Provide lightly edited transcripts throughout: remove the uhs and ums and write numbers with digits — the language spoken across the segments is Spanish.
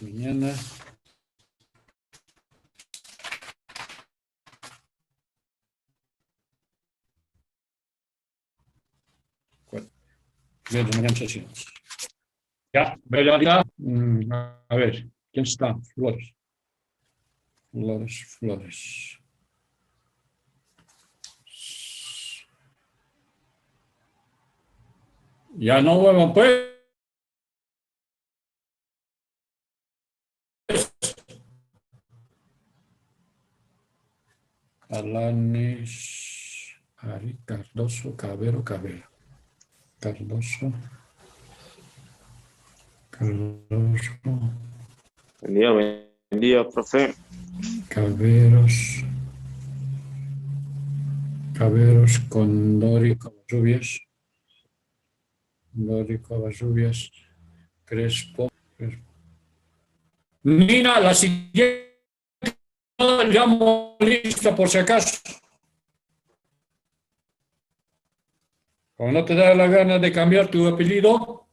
Mañana. Bien, mañana sessions. Ya, ¿verdad? A ver, ¿quién está? Flores. Flores. Ya no vuelvan, pues. Alanis, Ari, Cardoso, Cabero. Cardoso. Buen día, profe. Caberos, con Dórico, Covarrubias, Crespo. Nina, la siguiente llamo lista por si acaso. O no te da la gana de cambiar tu apellido.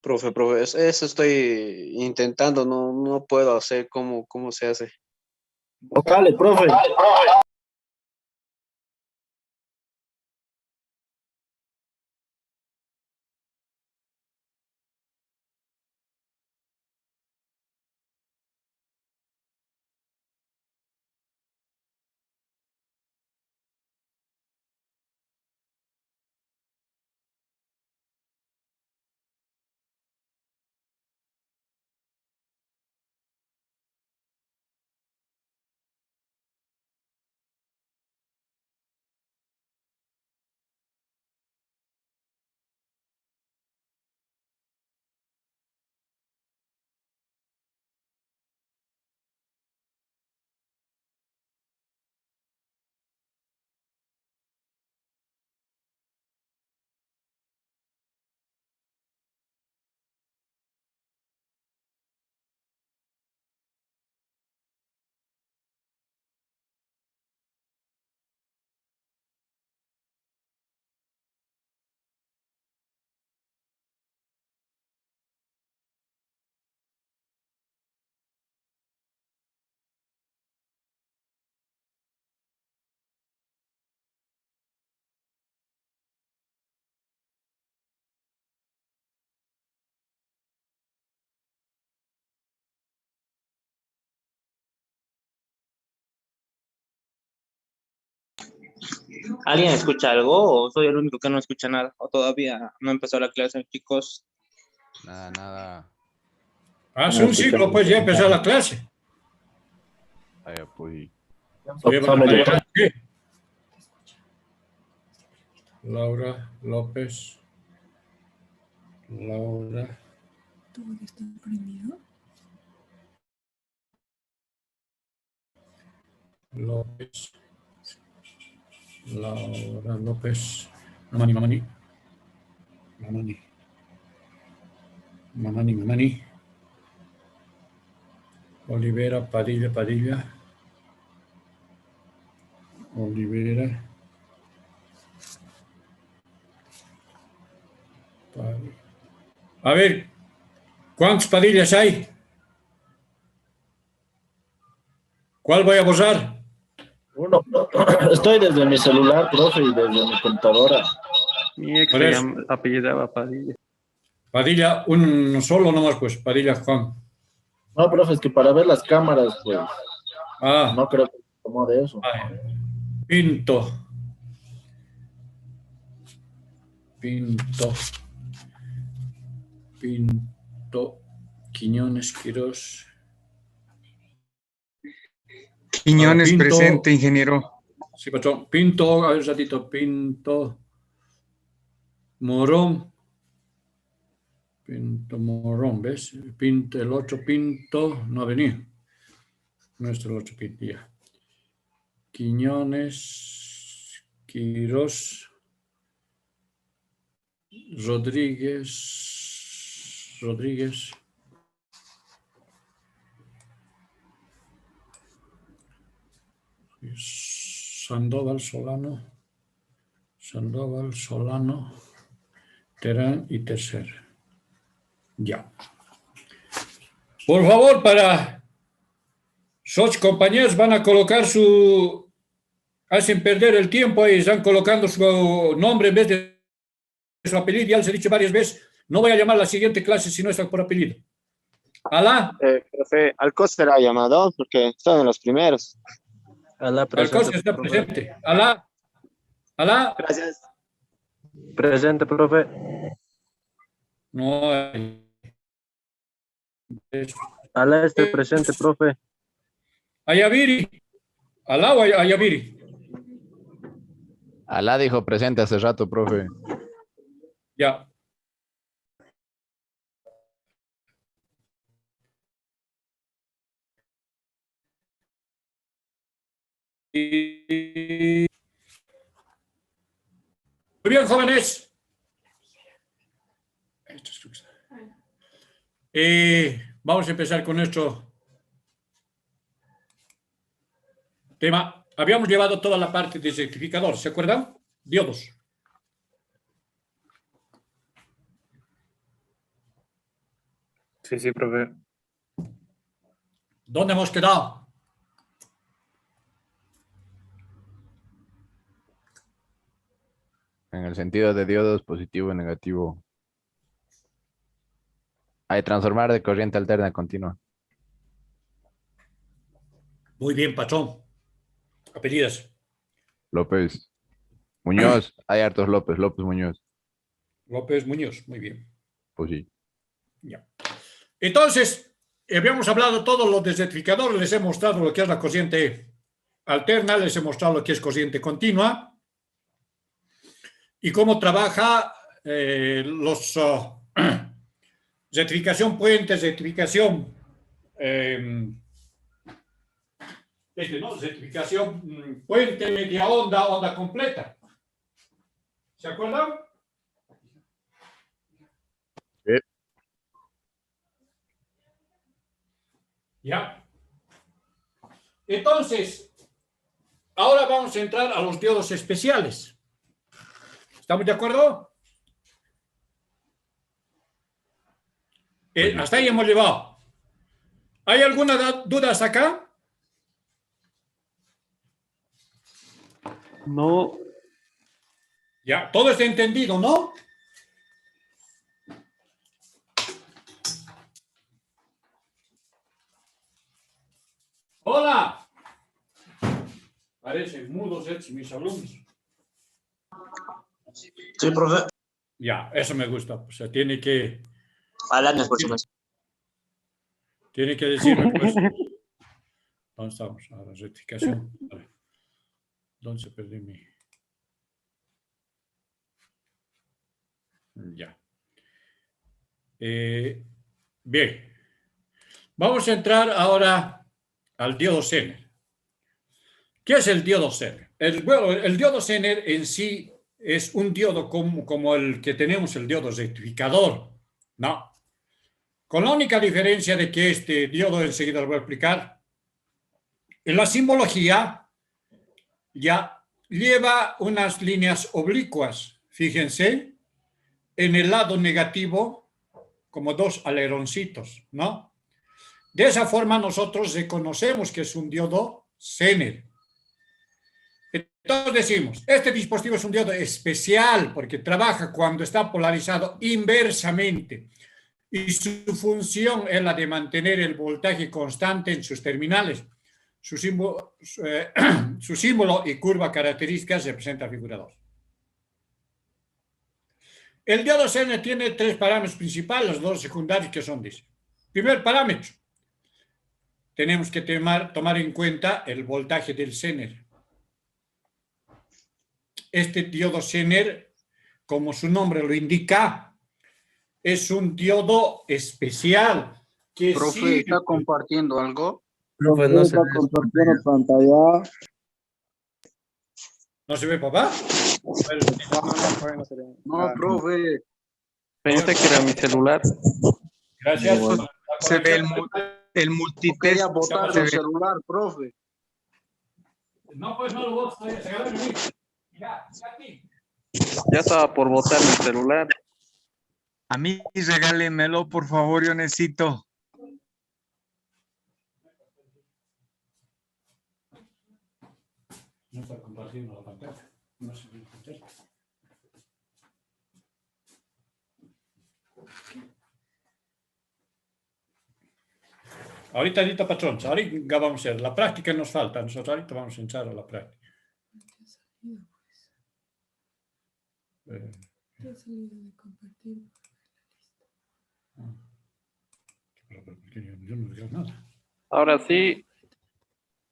Profe, eso estoy intentando, no puedo hacer cómo se hace. Vocales, profe. ¿Alguien escucha algo o soy el único que no escucha nada? ¿O todavía no empezó la clase, chicos? Nada. Hace un siglo, pues, ya empezó la clase. Vaya, pues. ¿Qué? Laura López. Laura. ¿Todo está prendido? López. Laura López. Mamani. Olivera Padilla. Olivera. A ver, ¿cuántas Padillas hay? ¿Cuál voy a posar? Uno. Estoy desde mi celular, profe, y desde mi computadora. Mi ex Por se eso. apellidaba Padilla. Padilla, un solo nomás, pues, Padilla Juan. No, profe, es que para ver las cámaras, pues, no creo que como de eso. Pinto. Quiñones, Quirós. Quiñones presente, ingeniero. Sí, patrón. Pinto, a ver un ratito. Pinto. Morón, ¿ves? Pinto, el otro Pinto no ha venido. No es el otro Pinto, ya. Quiñones, Quirós, Rodríguez. Sandoval, Solano, Terán y Tercer. Ya. Por favor, para sus compañeros van a colocar su... Hacen perder el tiempo ahí, están colocando su nombre en vez de su apellido. Ya les he dicho varias veces, no voy a llamar a la siguiente clase si no está por apellido. Alá. Profe, Alcocer ha llamado porque están en los primeros. Alcocer está presente. Alá. Alá. Gracias. Presente, profe. No hay. Alá está presente, profe. Ayaviri. Alá o Ayaviri. Alá dijo presente hace rato, profe. Ya. Muy bien, jóvenes. Vamos a empezar con nuestro tema. Habíamos llevado toda la parte de rectificador, ¿se acuerdan? Diodos. Sí, profe. ¿Dónde hemos quedado? En el sentido de diodos, positivo y negativo. Hay transformar de corriente alterna continua. Muy bien, patrón. Apellidos. López. Muñoz. Hay hartos López. López Muñoz. López Muñoz. Muy bien. Pues sí. Ya. Entonces, habíamos hablado todo lo de rectificador. Les he mostrado lo que es la corriente alterna. Les he mostrado lo que es corriente continua. Y cómo trabaja los rectificación puente, rectificación rectificación puente, media onda, onda completa. ¿Se acuerdan? Sí. Ya. Entonces, ahora vamos a entrar a los diodos especiales. ¿Estamos de acuerdo? Hasta ahí hemos llevado. ¿Hay alguna duda hasta acá? No. Ya, todo está entendido, ¿no? Hola. Parecen mudos mis alumnos. Sí, profe. Ya, eso me gusta. O sea, tiene que decirme pues. ¿Dónde estamos? A la rectificación. Vale. ¿Dónde se perdió mi? Ya. Bien. Vamos a entrar ahora al diodo Zener. ¿Qué es el diodo Zener? El diodo Zener en sí es un diodo como el que tenemos, el diodo rectificador. No. Con la única diferencia de que este diodo, enseguida lo voy a explicar, en la simbología ya lleva unas líneas oblicuas, fíjense, en el lado negativo, como dos aleroncitos, ¿no? De esa forma nosotros reconocemos que es un diodo Zener. Entonces decimos, este dispositivo es un diodo especial porque trabaja cuando está polarizado inversamente y su función es la de mantener el voltaje constante en sus terminales. Su símbolo y curva característica se presenta figura 2. El diodo Zener tiene tres parámetros principales, los dos secundarios que son, dice. Primer parámetro, tenemos que tomar en cuenta el voltaje del Zener. Este diodo Zener, como su nombre lo indica, es un diodo especial. Que profe, sí, ¿está compartiendo algo? Profe, no se ve. compartiendo pantalla. ¿No se ve, papá? No, profe. Pensé que era mi celular. Gracias. Se ve el multitest. Quería botar su celular, profe. No, pues no lo botes, se agarra el Ya aquí. Ya estaba por botar mi celular. A mí regálemelo, por favor, yo necesito. No está compartiendo la pantalla. No se ve la pantalla. Ahorita, patrón, ahorita vamos a hacer. La práctica nos falta. Nosotros ahorita vamos a entrar a la práctica. ¿Qué ha salido de compartir la lista? Yo no digo nada. Ahora sí.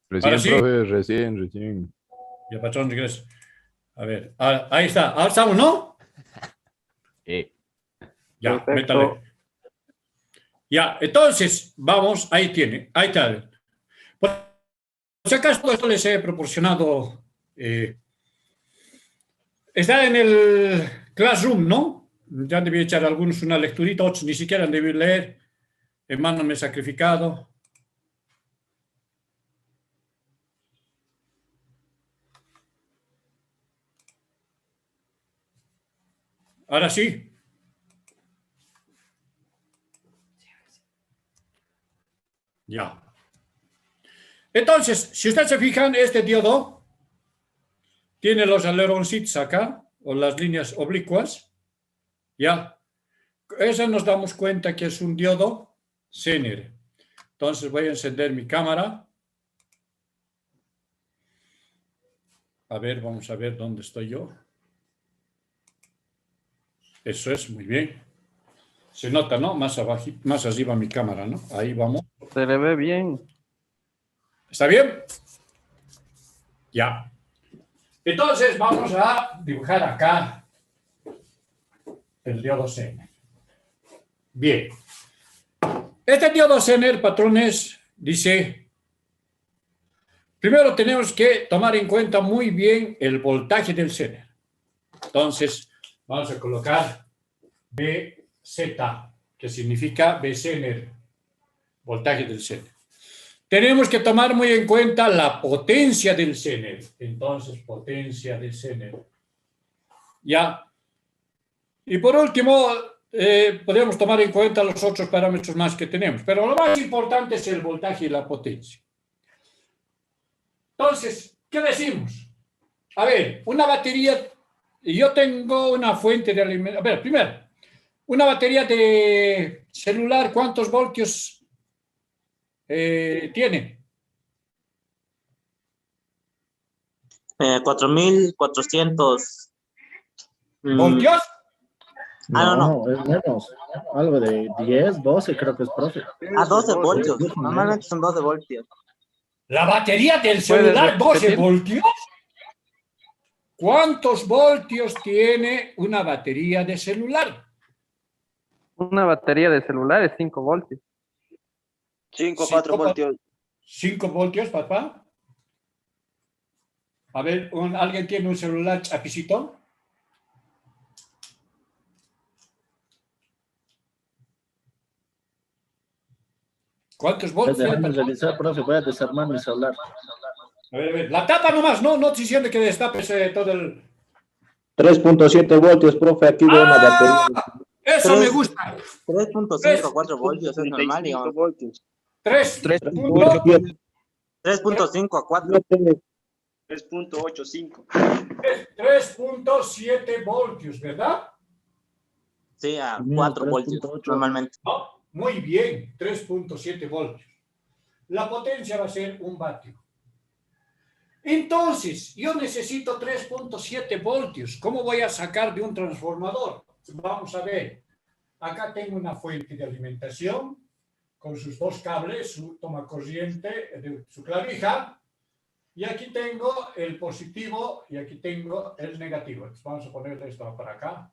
Recién, Ahora sí. profe, recién. Ya, patrón, regresa. A ver, ahí está. Ahora estamos, ¿no? Ya, Perfecto. métale. Ya, entonces, vamos, ahí tiene, ahí está. Por si acaso todo esto les he proporcionado, está en el Classroom, ¿no? Ya debí echar algunos una lecturita, otros ni siquiera han debido leer. Hermano, me he sacrificado. Ahora sí. Ya. Entonces, si ustedes se fijan, este diodo tiene los aleroncitos acá, o las líneas oblicuas. Ya. Eso nos damos cuenta que es un diodo Zener. Entonces voy a encender mi cámara. A ver, vamos a ver dónde estoy yo. Eso es, muy bien. Se nota, ¿no? Más abajo, más arriba mi cámara, ¿no? Ahí vamos. Se le ve bien. ¿Está bien? Ya. Entonces vamos a dibujar acá el diodo Zener. Bien. Este diodo Zener, patrones, dice, primero tenemos que tomar en cuenta muy bien el voltaje del Zener. Entonces, vamos a colocar BZ, que significa B-Zener, voltaje del Zener. Tenemos que tomar muy en cuenta la potencia del Zener. Entonces, potencia del Zener. Ya. Y por último, podemos tomar en cuenta los otros parámetros más que tenemos. Pero lo más importante es el voltaje y la potencia. Entonces, ¿qué decimos? A ver, una batería, yo tengo una fuente de alimentación. A ver, primero, una batería de celular, ¿cuántos voltios tiene? 4.400. ¿Voltios? No, es menos. Algo de 10, 12 creo que es, profe. 12 voltios. Normalmente son 12 voltios. La batería del celular, 12 voltios. ¿Cuántos voltios tiene una batería de celular? Una batería de celular es 5 voltios. 5 o 4 voltios. 5 voltios, papá. A ver, ¿alguien tiene un celular chapicito? ¿Cuántos voltios? Déjame revisar, profe, voy a desarmar mi celular. A ver, la tapa nomás, no te diciendo que destapes todo el... 3.7 voltios, profe, aquí veo una batería. Eso me gusta. 3.5 a 4 voltios es normal, digamos. 3.5 a 4. 3.85. 3.7 voltios, ¿verdad? Sí, a 4 voltios, normalmente. No, muy bien, 3.7 voltios. La potencia va a ser 1 vatio. Entonces, yo necesito 3.7 voltios. ¿Cómo voy a sacar de un transformador? Vamos a ver. Acá tengo una fuente de alimentación con sus 2 cables, su toma corriente, su clavija. Y aquí tengo el positivo y aquí tengo el negativo. Entonces vamos a ponerle esto para acá.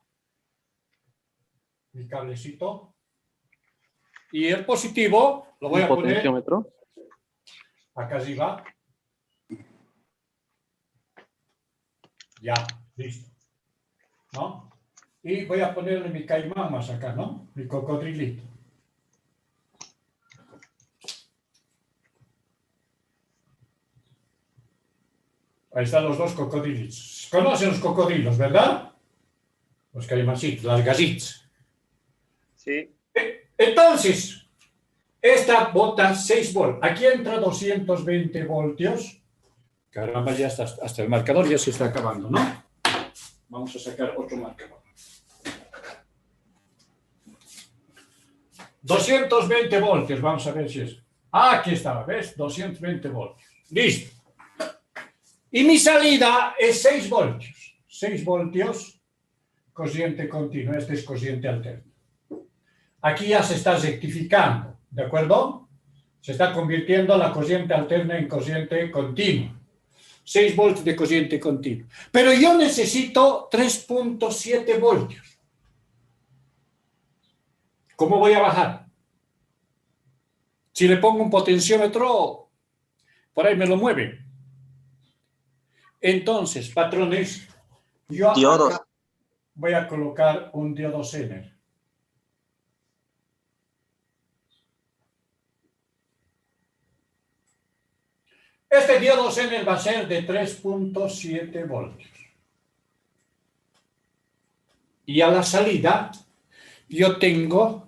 Mi cablecito. Y el positivo lo voy a poner potenciómetro. acá arriba. Ya, listo. ¿No? Y voy a ponerle mi caimán más acá, ¿no? Mi cocodrilito. Ahí están los 2 cocodrilos. ¿Conocen los cocodrilos, verdad? Los caimancitos, las gasitas. Sí. Entonces, esta bota 6 volts. Aquí entra 220 voltios. Caramba, ya está, hasta el marcador ya se está acabando, ¿no? Vamos a sacar otro marcador. 220 voltios, vamos a ver si es. Ah, aquí estaba, ¿ves? 220 voltios. Listo. Y mi salida es 6 voltios. 6 voltios, corriente continua. Este es corriente alterna. Aquí ya se está rectificando, ¿de acuerdo? Se está convirtiendo la corriente alterna en corriente continua. 6 voltios de corriente continua. Pero yo necesito 3.7 voltios. ¿Cómo voy a bajar? Si le pongo un potenciómetro, por ahí me lo mueve. Entonces, patrones, yo Diodos. acá voy a colocar un diodo Zener. Este diodo Zener va a ser de 3.7 voltios. Y a la salida yo tengo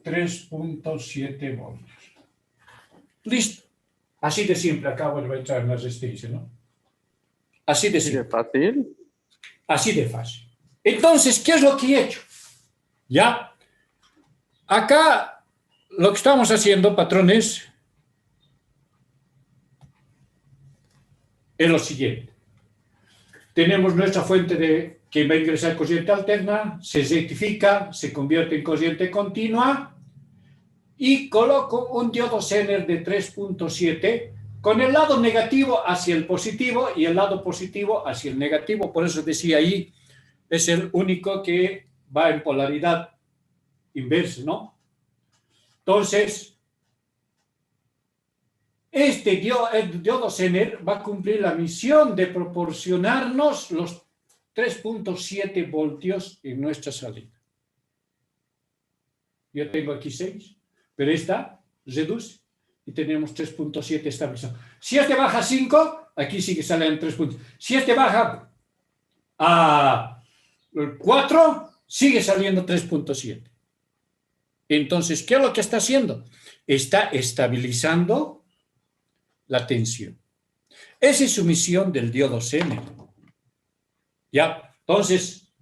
3.7 voltios. Listo. Así de simple, acá vuelvo a echar una resistencia, ¿no? Así de simple. fácil. Así de fácil. Entonces, ¿qué es lo que he hecho? Ya. Acá lo que estamos haciendo, patrones, es lo siguiente. Tenemos nuestra fuente de que va a ingresar corriente alterna, se rectifica, se convierte en corriente continua y coloco un diodo Zener de 3.7 con el lado negativo hacia el positivo y el lado positivo hacia el negativo. Por eso decía ahí, es el único que va en polaridad inversa, ¿no? Entonces, este diodo Zener va a cumplir la misión de proporcionarnos los 3.7 voltios en nuestra salida. Yo tengo aquí 6, pero esta reduce y tenemos 3.7 estabilizado. Si este baja 5, aquí sí que sale en 3 puntos. Si este baja a 4, sigue saliendo 3.7. Entonces, ¿qué es lo que está haciendo? Está estabilizando la tensión. Esa es su misión del diodo Zener. Ya, entonces,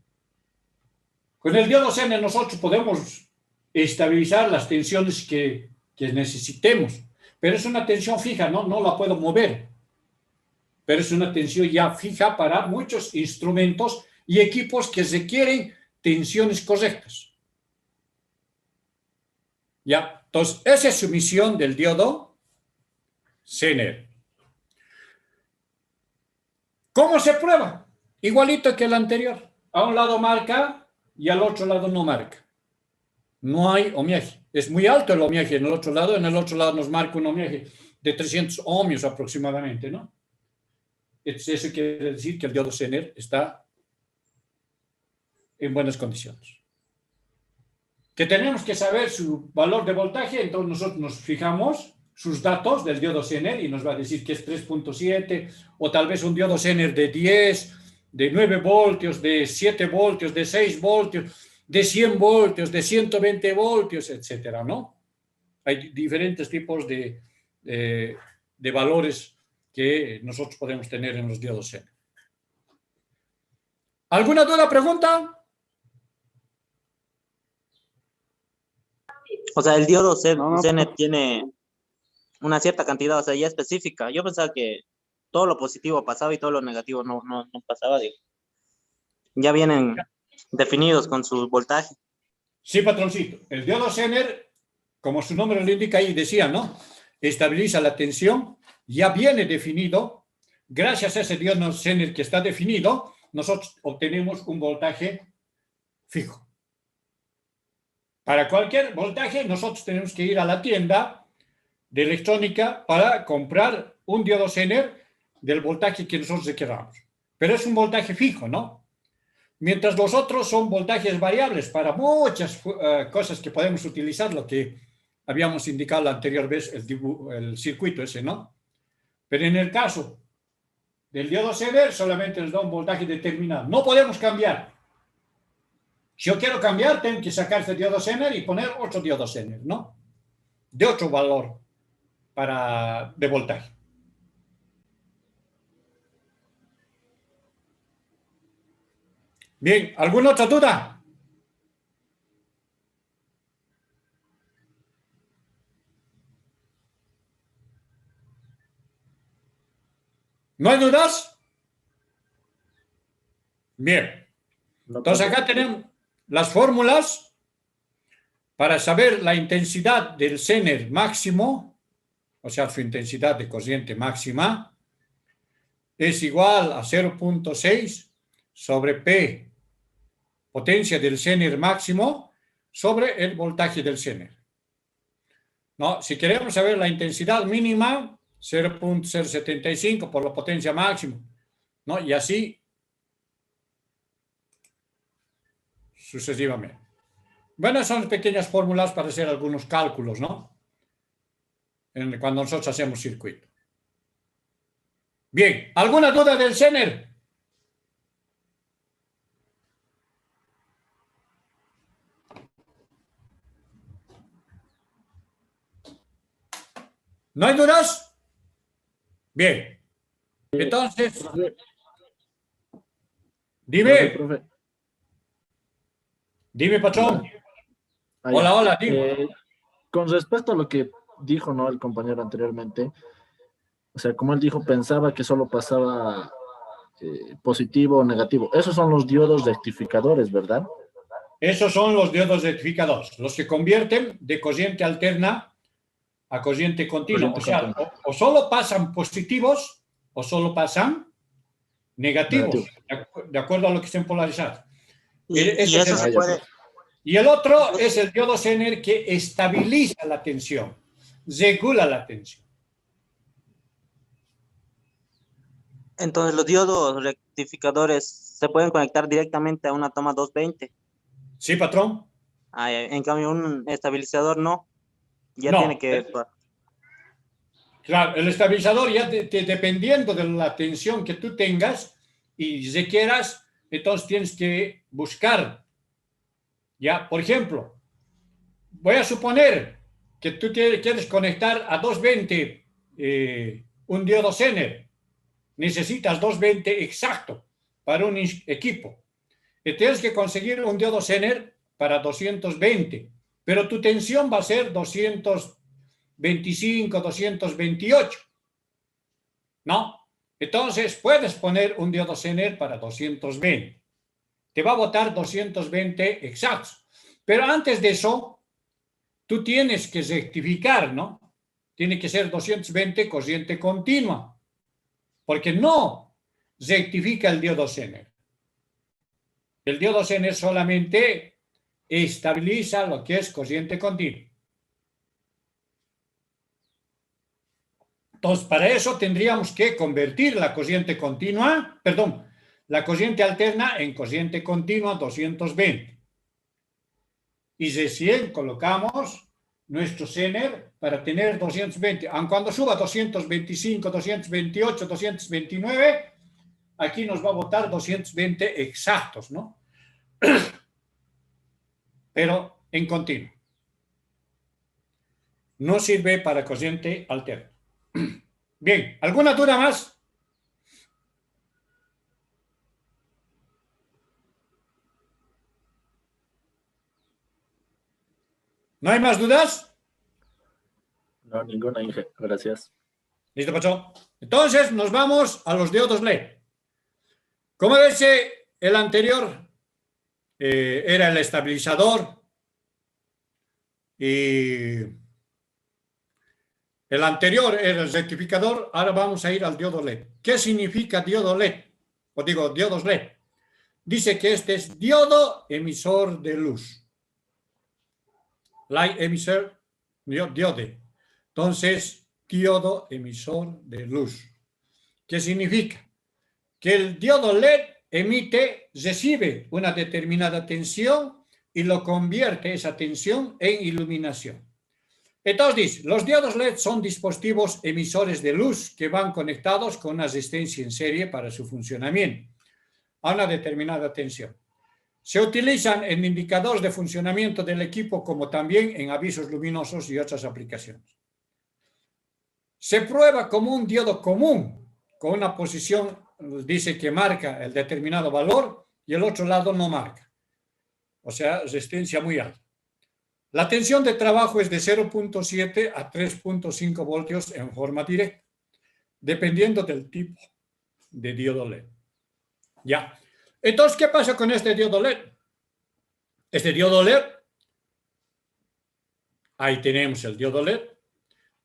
con el diodo Zener nosotros podemos estabilizar las tensiones que necesitemos, pero es una tensión fija, no la puedo mover, pero es una tensión ya fija para muchos instrumentos y equipos que requieren tensiones correctas. Ya, entonces, esa es su misión del diodo Zener. ¿Cómo se prueba? Igualito que el anterior. A un lado marca y al otro lado no marca. No hay ohmiaje. Es muy alto el ohmiaje en el otro lado nos marca un ohmiaje de 300 ohmios aproximadamente, ¿no? Eso quiere decir que el diodo Zener está en buenas condiciones. Que tenemos que saber su valor de voltaje, entonces nosotros nos fijamos sus datos del diodo Zener y nos va a decir que es 3.7 o tal vez un diodo Zener de 10, de 9 voltios, de 7 voltios, de 6 voltios, de 100 voltios, de 120 voltios, etcétera, ¿no? Hay diferentes tipos de valores que nosotros podemos tener en los diodos Zener. ¿Alguna duda, pregunta? O sea, el diodo Zener tiene una cierta cantidad, o sea, ya específica. Yo pensaba que todo lo positivo pasaba y todo lo negativo no pasaba, digo. Ya vienen definidos con su voltaje. Sí, patroncito. El diodo Zener, como su nombre lo indica ahí, decía, ¿no? Estabiliza la tensión, ya viene definido. Gracias a ese diodo Zener que está definido, nosotros obtenemos un voltaje fijo. Para cualquier voltaje, nosotros tenemos que ir a la tienda de electrónica para comprar un diodo Zener del voltaje que nosotros queramos. Pero es un voltaje fijo, ¿no? Mientras los otros son voltajes variables para muchas cosas que podemos utilizar, lo que habíamos indicado la anterior vez, el circuito ese, ¿no? Pero en el caso del diodo Zener solamente nos da un voltaje determinado. No podemos cambiar. Si yo quiero cambiar, tengo que sacar este diodo Zener y poner otro diodo Zener, ¿no? De otro valor de voltaje. Bien, ¿alguna otra duda? ¿No hay dudas? Bien. Entonces acá tenemos las fórmulas para saber la intensidad del Zener máximo, o sea, su intensidad de corriente máxima, es igual a 0.6 sobre P, potencia del Zener máximo, sobre el voltaje del Zener. ¿No? Si queremos saber la intensidad mínima, 0.075 por la potencia máxima, ¿no? Y así sucesivamente. Bueno, son pequeñas fórmulas para hacer algunos cálculos, ¿no? Cuando nosotros hacemos circuito. Bien, ¿alguna duda del Zener? ¿No hay dudas? Bien. Entonces, dime. Profe. Dime, patrón. Hola, hola, dime. Con respecto a lo que dijo, ¿no?, el compañero anteriormente, o sea, como él dijo, pensaba que solo pasaba positivo o negativo. Esos son los diodos rectificadores, ¿verdad? Esos son los diodos rectificadores, los que convierten de corriente alterna a corriente continua. O sea, o solo pasan positivos o solo pasan negativos, de acuerdo a lo que estén polarizados. Y eso se puede. Y el otro es el diodo Zener, que estabiliza la tensión, regula la tensión. Entonces, los diodos rectificadores se pueden conectar directamente a una toma 220. Sí, patrón. En cambio, un estabilizador no. Ya no, tiene que... Claro, el estabilizador ya dependiendo de la tensión que tú tengas y requieras, entonces tienes que buscar. Ya, por ejemplo, voy a suponer que tú quieres conectar a 220 un diodo Zener. Necesitas 220 exacto para un equipo. Y tienes que conseguir un diodo Zener para 220, pero tu tensión va a ser 225, 228. ¿No? Entonces puedes poner un diodo Zener para 220. Te va a botar 220 exactos. Pero antes de eso, tú tienes que rectificar, ¿no? Tiene que ser 220 corriente continua. Porque no rectifica el diodo Zener. El diodo Zener solamente estabiliza lo que es corriente continua. Entonces, para eso tendríamos que convertir la corriente continua, perdón, la corriente alterna en corriente continua 220. Y recién colocamos nuestro Zener para tener 220. Aun cuando suba 225, 228, 229, aquí nos va a botar 220 exactos, ¿no? Pero en continuo. No sirve para corriente alterna. Bien, ¿alguna duda más? ¿No hay más dudas? No, ninguna, Inge. Gracias. Listo, Pacho. Entonces, nos vamos a los diodos LED. Como dice, el anterior era el estabilizador y el anterior era el rectificador. Ahora vamos a ir al diodo LED. ¿Qué significa diodo LED? O digo, diodos LED. Dice que este es diodo emisor de luz. Light emitter, diode. Entonces, diodo emisor de luz. ¿Qué significa? Que el diodo LED recibe una determinada tensión y lo convierte esa tensión en iluminación. Entonces dice, los diodos LED son dispositivos emisores de luz que van conectados con una resistencia en serie para su funcionamiento a una determinada tensión. Se utilizan en indicadores de funcionamiento del equipo como también en avisos luminosos y otras aplicaciones. Se prueba como un diodo común, con una posición, dice que marca el determinado valor y el otro lado no marca. O sea, resistencia muy alta. La tensión de trabajo es de 0.7 a 3.5 voltios en forma directa, dependiendo del tipo de diodo LED. Ya. Entonces, ¿qué pasa con este diodo LED? Este diodo LED, ahí tenemos el diodo LED,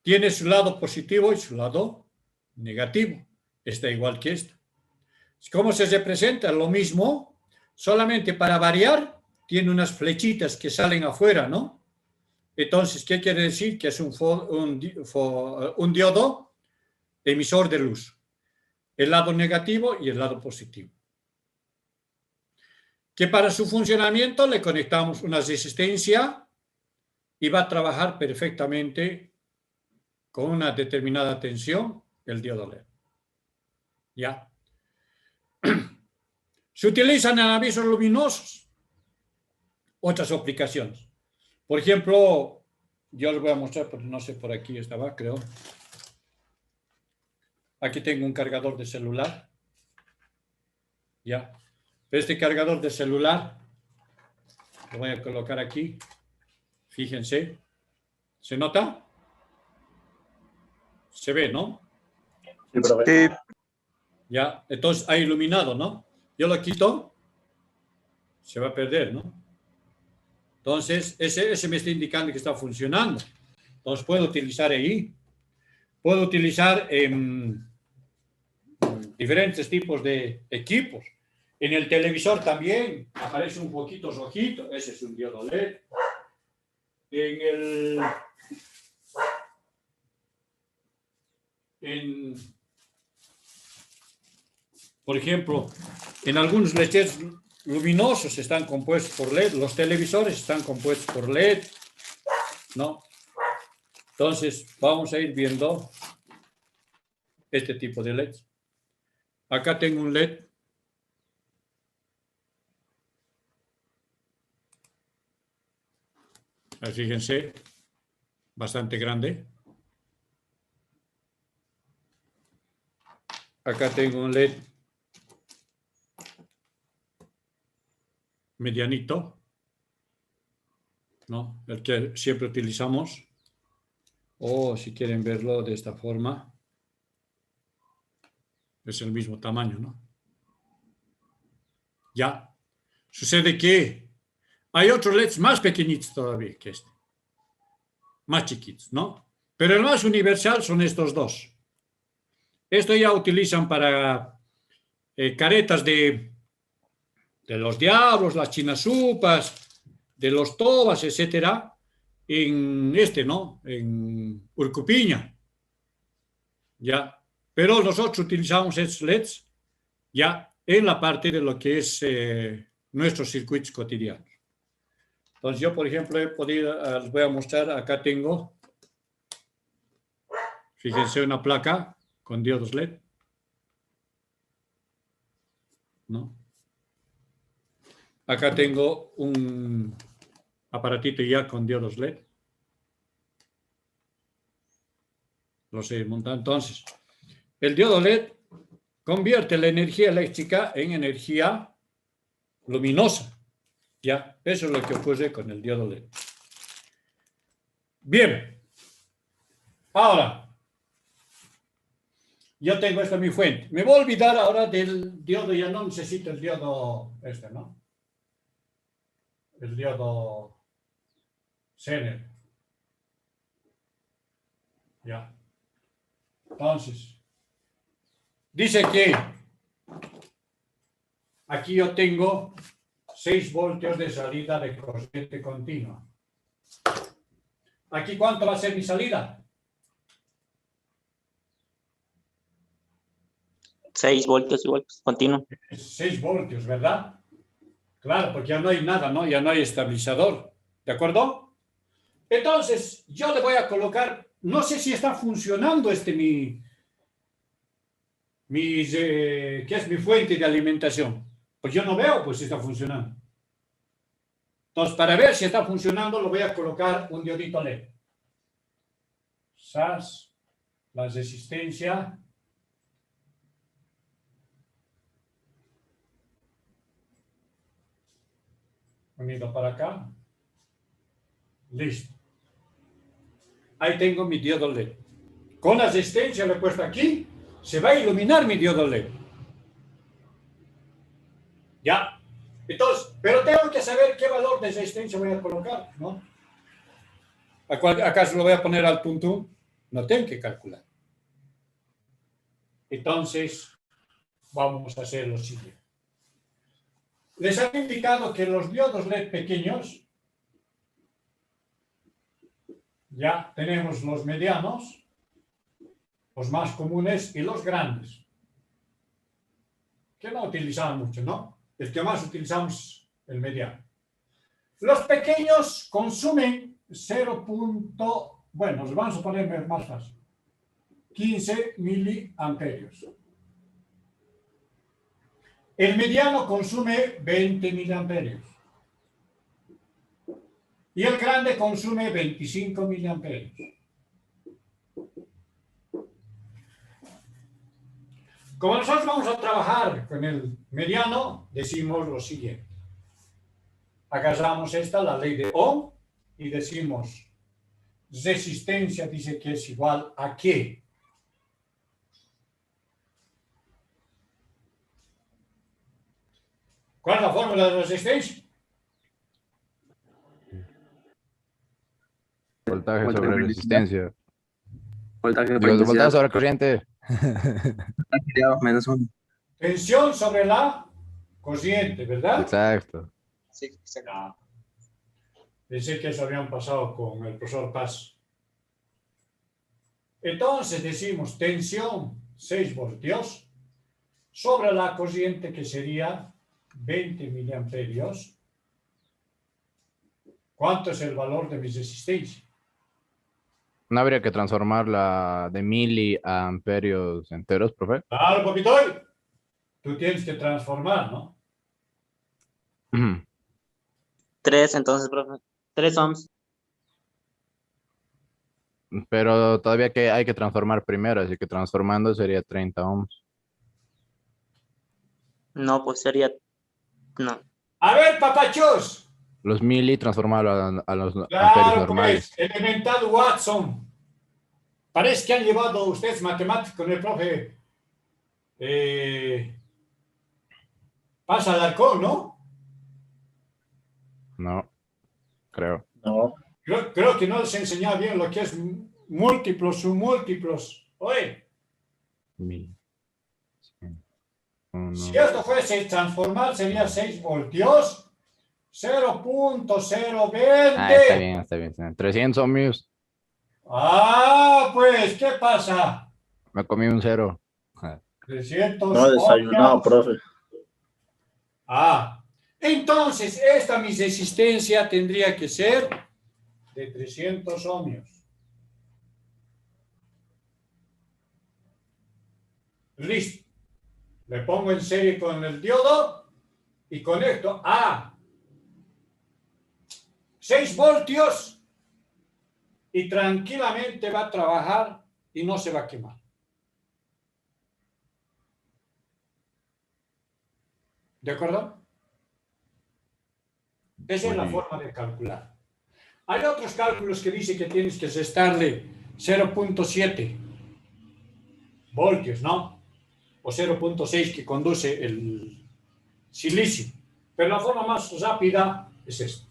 tiene su lado positivo y su lado negativo. Está igual que esto. ¿Cómo se representa? Lo mismo, solamente para variar, tiene unas flechitas que salen afuera, ¿no? Entonces, ¿qué quiere decir? Que es un diodo emisor de luz. El lado negativo y el lado positivo. Que para su funcionamiento le conectamos una resistencia y va a trabajar perfectamente con una determinada tensión el diodo LED. ¿Ya? Se utilizan en avisos luminosos. Otras aplicaciones. Por ejemplo, yo les voy a mostrar, pero no sé, por aquí estaba, creo. Aquí tengo un cargador de celular. ¿Ya? Este cargador de celular lo voy a colocar aquí. Fíjense. ¿Se nota? Se ve, ¿no? Sí. Ya, entonces ha iluminado, ¿no? Yo lo quito, se va a perder, ¿no? Entonces, ese me está indicando que está funcionando. Entonces, puedo utilizar ahí. Puedo utilizar diferentes tipos de equipos. En el televisor también aparece un poquito rojito. Ese es un diodo LED. Por ejemplo, en algunos lecheros luminosos están compuestos por LED. Los televisores están compuestos por LED, ¿no? Entonces, vamos a ir viendo este tipo de LEDs. Acá tengo un LED. Fíjense, bastante grande. Acá tengo un LED medianito, ¿no? El que siempre utilizamos. O si quieren verlo de esta forma, es el mismo tamaño, ¿no? Ya. Sucede que hay otros LEDs más pequeñitos todavía que este. Más chiquitos, ¿no? Pero el más universal son estos dos. Esto ya utilizan para caretas de los diablos, las chinasupas, de los tobas, etcétera, en ¿no? En Urcupiña. Ya. Pero nosotros utilizamos estos LEDs ya en la parte de lo que es nuestros circuitos cotidianos. Entonces yo, por ejemplo, les voy a mostrar, acá tengo, fíjense, una placa con diodos LED, ¿no? Acá tengo un aparatito ya con diodos LED. Los he montado. Entonces, el diodo LED convierte la energía eléctrica en energía luminosa. Ya, eso es lo que ocurre con el diodo LED. Bien. Ahora, yo tengo esta mi fuente. Me voy a olvidar ahora del diodo, ya no necesito el diodo este, ¿no? El diodo Zener. Ya. Entonces, dice que aquí yo tengo 6 voltios de salida de corriente continua. ¿Aquí cuánto va a ser mi salida? 6 voltios igual, continuo. 6 voltios, ¿verdad? Claro, porque ya no hay nada, ¿no? Ya no hay estabilizador. ¿De acuerdo? Entonces, yo le voy a colocar, no sé si está funcionando ¿qué es mi fuente de alimentación? Pues yo no veo, pues si está funcionando. Entonces, para ver si está funcionando, lo voy a colocar un diodito LED. SAS, la resistencia. Unido para acá. Listo. Ahí tengo mi diodo LED. Con la resistencia le he puesto aquí, se va a iluminar mi diodo LED. Ya. Entonces, pero tengo que saber qué valor de resistencia voy a colocar, ¿no? ¿Acaso lo voy a poner al punto? No tengo que calcular. Entonces, vamos a hacer lo siguiente. Les he indicado que los diodos LED pequeños, ya tenemos los medianos, los más comunes y los grandes, que no utilizamos mucho, ¿no? El que más utilizamos, el mediano. Los pequeños consumen 0. Bueno, los vamos a poner más fácil. 15 miliamperios. El mediano consume 20 miliamperios. Y el grande consume 25 miliamperios. Como nosotros vamos a trabajar con el mediano, decimos lo siguiente. Agarramos esta, la ley de Ohm, y decimos, resistencia dice que es igual a ¿qué? ¿Cuál es la fórmula de resistencia? Voltaje Voltaje sobre por resistencia. Voltaje por Digo, voltaje intensidad. sobre corriente. Menos 1. Tensión sobre la corriente, ¿verdad? Exacto. Sí, exacto. Ah. Pensé que eso habían pasado con el profesor Paz. Entonces decimos tensión 6 voltios sobre la corriente que sería 20 miliamperios. ¿Cuánto es el valor de mi resistencia? ¿No habría que transformarla de miliamperios enteros, profe? Claro, papito. Tú tienes que transformar, ¿no? Ujú. 3, entonces, profe. 3 ohms. Pero todavía que hay que transformar primero, así que transformando sería 30 ohms. No, pues sería. No. A ver, papachos. Los mili transformarlo a los amperios Claro, normales. pues, elemental Watson. Parece que han llevado ustedes matemáticas con el profe Paz Alarcón, ¿no? No, creo. No, Creo que no les enseñaba bien lo que es múltiplos, submúltiplos. Oye, Mil. Uno. si esto fuese transformar, sería 6 voltios, 0.020. Ah, está bien, está bien. Está bien. 300 ohmios. Ah, pues, ¿qué pasa? Me comí un cero. 300 no he desayunado, ohmios. profe. Ah, entonces esta mi resistencia tendría que ser de 300 ohmios. Listo. Le pongo en serie con el diodo y conecto a 6 voltios y tranquilamente va a trabajar y no se va a quemar. ¿De acuerdo? Esa es la forma de calcular. Hay otros cálculos que dicen que tienes que restarle 0.7 voltios, ¿no? O 0.6 que conduce el silicio. Pero la forma más rápida es esta.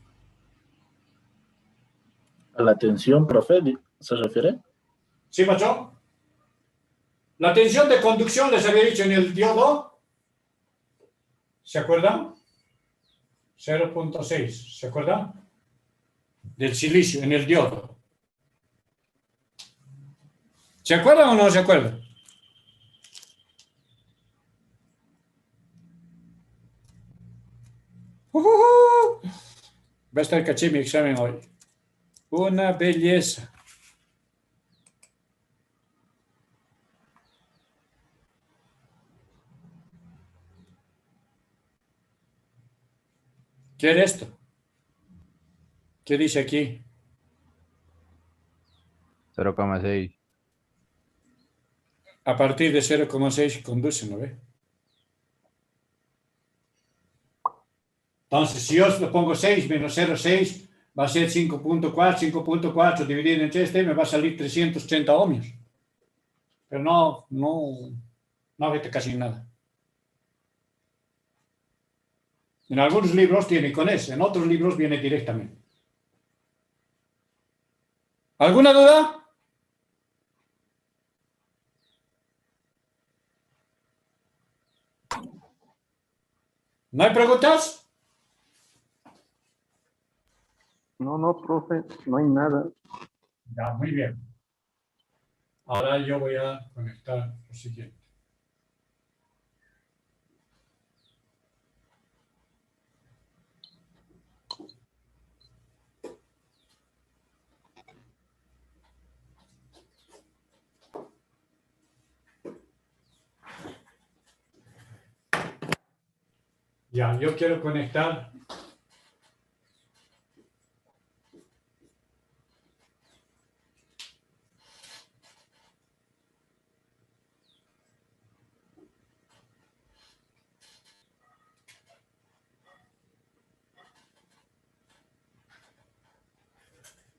¿A la tensión, profe, se refiere? ¿Sí, Pacho? La tensión de conducción les había dicho en el diodo. ¿Se acuerdan? 0.6. ¿Se acuerdan? Del silicio en el diodo. ¿Se acuerdan o no se acuerdan? Va a estar caché mi examen hoy. Una belleza. ¿Qué era esto? ¿Qué dice aquí? 0,6. A partir de 0,6 conduce, ¿no ve? Entonces, si yo le pongo 6 menos 0,6, va a ser 5.4, 5.4 dividido entre este, me va a salir 330 ohmios. Pero no afecta casi nada. En algunos libros tiene con ese, en otros libros viene directamente. ¿Alguna duda? ¿No hay preguntas? No, profe, no hay nada. Ya, muy bien. Ahora yo voy a conectar lo siguiente. Ya, yo quiero conectar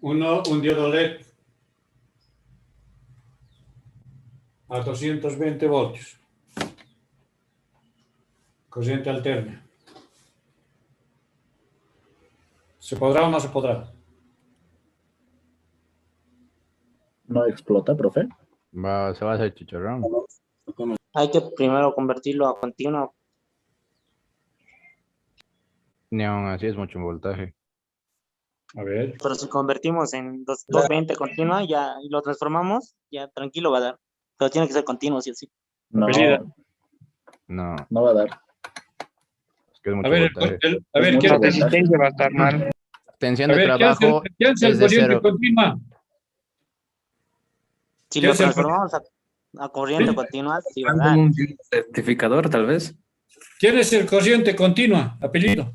un diodo LED a 220 voltios. Corriente alterna. ¿Se podrá o no se podrá? No explota, profe. Se va a hacer chicharrón. Hay que primero convertirlo a continuo. Ni aún así es mucho voltaje. A ver. Pero si convertimos en 220 continua ya, y lo transformamos, ya tranquilo va a dar. Pero tiene que ser continuo, sí o sí. No, Apelida. No, no va a dar. es que es A mucho ver, voltaje. a ver, Es ¿quién, mucho La resistencia va a estar mal. Tensión a de ver, trabajo ¿quién es el es de corriente 0. continua? Si ¿Qué lo es el transformamos a corriente ¿Sí? continua, sí va a dar. Un certificador, tal vez. ¿Quién es el corriente continua? Apellido.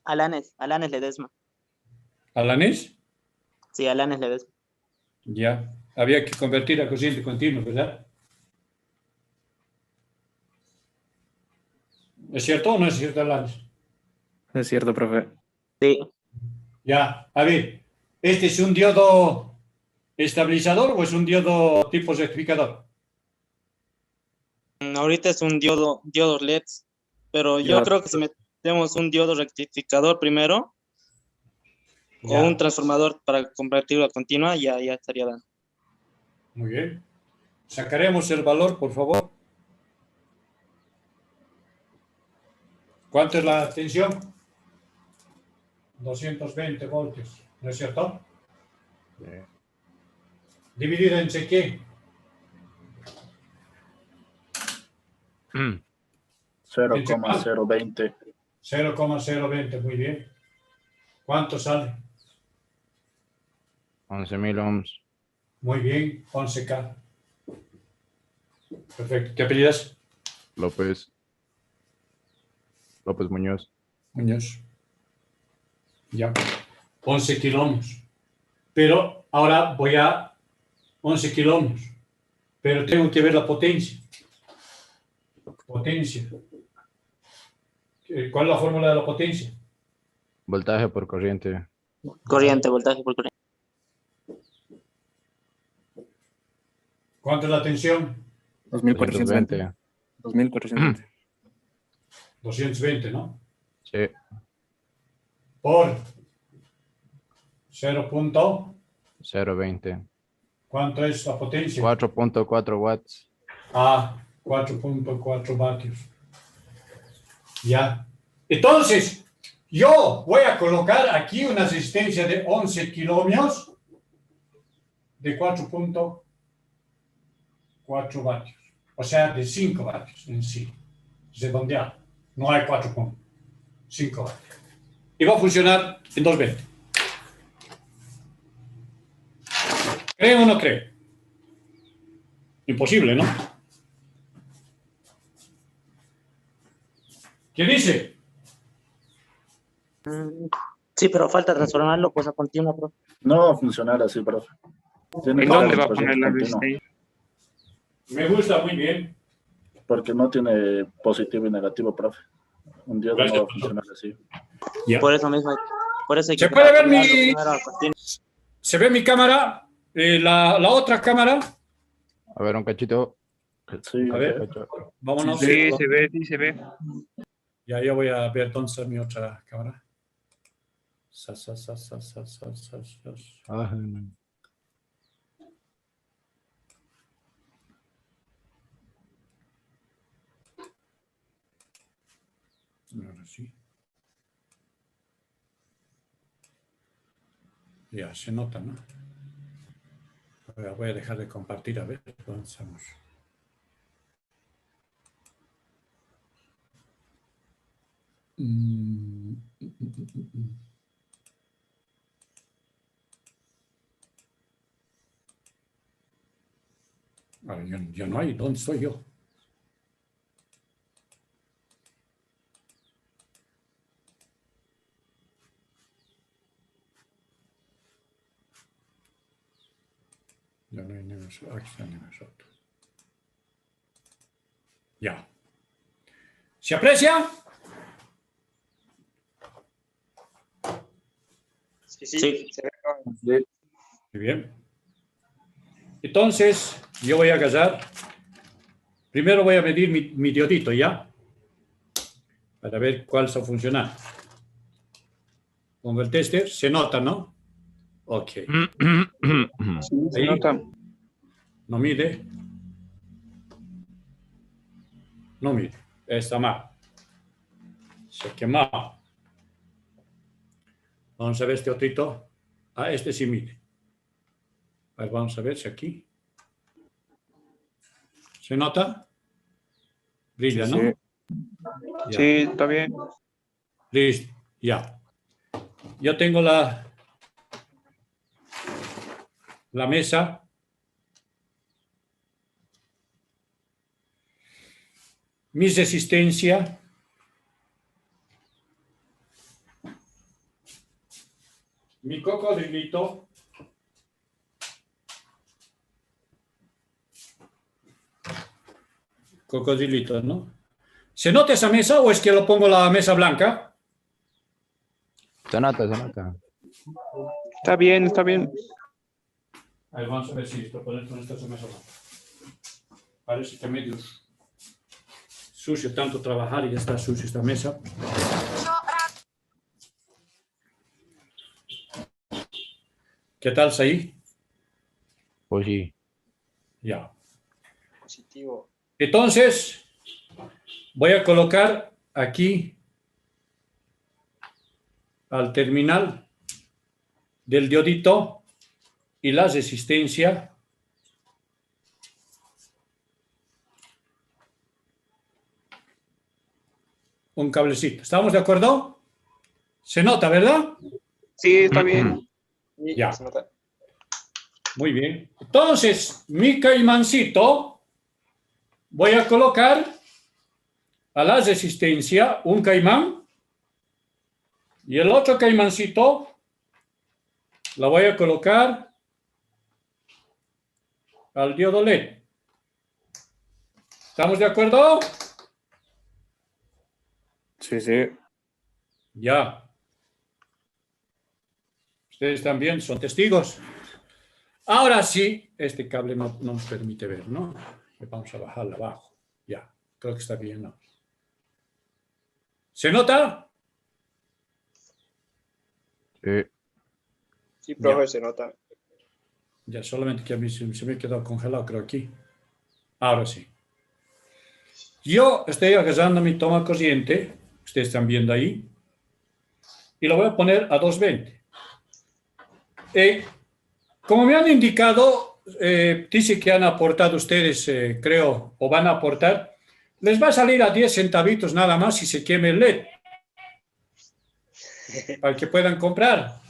Alanes Ledesma. ¿Alanés? Sí, Alanes Ledesma. Ya. Había que convertir a corriente continua, ¿verdad? ¿Es cierto o no es cierto, Alanes? Es cierto, profe. Sí. Ya. A ver, ¿este es un diodo estabilizador o es un diodo tipo rectificador? Ahorita es un diodo LEDs, pero yo Ya. creo que si metemos un diodo rectificador primero o Ya. un transformador para convertirlo a continua, ya estaría dando. Muy bien. Sacaremos el valor, por favor. ¿Cuánto es la tensión? 220 voltios, ¿no es cierto? ¿Dividido entre qué? 0,020. 0,020, muy bien. ¿Cuánto sale? 11.000 ohms. Muy bien, 11K. Perfecto. ¿Qué apellidas? López Muñoz. Muñoz. Ya. 11 kilómetros. Pero ahora voy a 11 kilómetros. Pero tengo que ver la potencia. Potencia. ¿Cuál es la fórmula de la potencia? Voltaje por corriente. Corriente, voltaje por corriente. ¿Cuánto es la tensión? 2420. 2420. 220, ¿no? Sí. Por 0. 0,20. ¿Cuánto es la potencia? 4.4 watts. A 4.4 vatios. Ya. Entonces, yo voy a colocar aquí una resistencia de 11 kilómetros de 4.4 vatios. O sea, de 5 vatios en sí. Redondeado. No hay 4.5 vatios. Y va a funcionar en 220. ¿Creen o no creen? Imposible, ¿no? ¿Qué dice? Sí, pero falta transformarlo pues a continuo, profe. No va a funcionar así, profe. Tiene ¿En que dónde ser va a un poner la proceso continuo, resistencia? Me gusta muy bien. porque no tiene positivo y negativo, profe. Un diodo no Gracias, va a profesor. funcionar así. Ya. Por eso mismo, por eso hay que ¿Se puede ver transformarlo mi, primero a continuo. se ve mi cámara? La otra cámara. A ver, un cachito. Sí, A ver. Cacho. Vámonos. Sí, se ve, sí se ve. Ya, yo voy a ver dónde está mi otra cámara. Sa, sa, sa, sa, sa, sa, sa, sa. Ajá. Ahora sí. Ya, se nota, ¿no? Voy a dejar de compartir, a ver, ¿dónde estamos? Ahora, yo no hay, ¿dónde estoy yo? Ya no hay ni nosotros. Aquí está ni nosotros. Ya. ¿Se aprecia? Sí, Sí. se ve. Muy bien. Entonces, yo voy a agarrar. Primero voy a medir mi diodito, ¿ya? Para ver cuál está funcionando. Pongo el tester. Se nota, ¿no? Ok. Se Ahí. nota. No mide. No mide. Está mal. Se ha quemado. Vamos a ver este otro. Ah, este sí mide. A ver, vamos a ver si aquí. ¿Se nota? Brilla, ¿no? Sí. Ya. Sí, está bien. Listo. Ya. Yo tengo la mesa. Mi resistencia. Mi cocodrilito. Cocodrilito, ¿no? ¿Se nota esa mesa o es que lo pongo la mesa blanca? Se nota, se nota. Está bien, está bien. A ver, vamos a ver si esto poner con esta mesa blanca. Parece que medio sucio tanto trabajar y ya está sucia esta mesa. ¿Qué tal, ahí? Pues sí. Ya. Positivo. Entonces, voy a colocar aquí al terminal del diodito y la resistencia. Un cablecito. ¿Estamos de acuerdo? Se nota, ¿verdad? Sí, está bien. Sí, Ya. se nota. Muy bien. Entonces, mi caimancito voy a colocar a la resistencia un caimán y el otro caimancito la voy a colocar al diodo LED. ¿Estamos de acuerdo? Sí, sí. Ya. Ustedes también son testigos. Ahora sí, este cable no nos permite ver, ¿no? Vamos a bajarla abajo. Ya, creo que está bien, ¿no? ¿Se nota? Sí. Sí, profe, Ya. se nota. Ya, solamente que a mí se me quedó congelado, creo, aquí. Ahora sí. Yo estoy agarrando mi toma corriente, ustedes están viendo ahí, y lo voy a poner a 220. Como me han indicado, dice que han aportado ustedes, creo, o van a aportar, les va a salir a 10 centavitos nada más si se queme el LED, para que puedan comprar.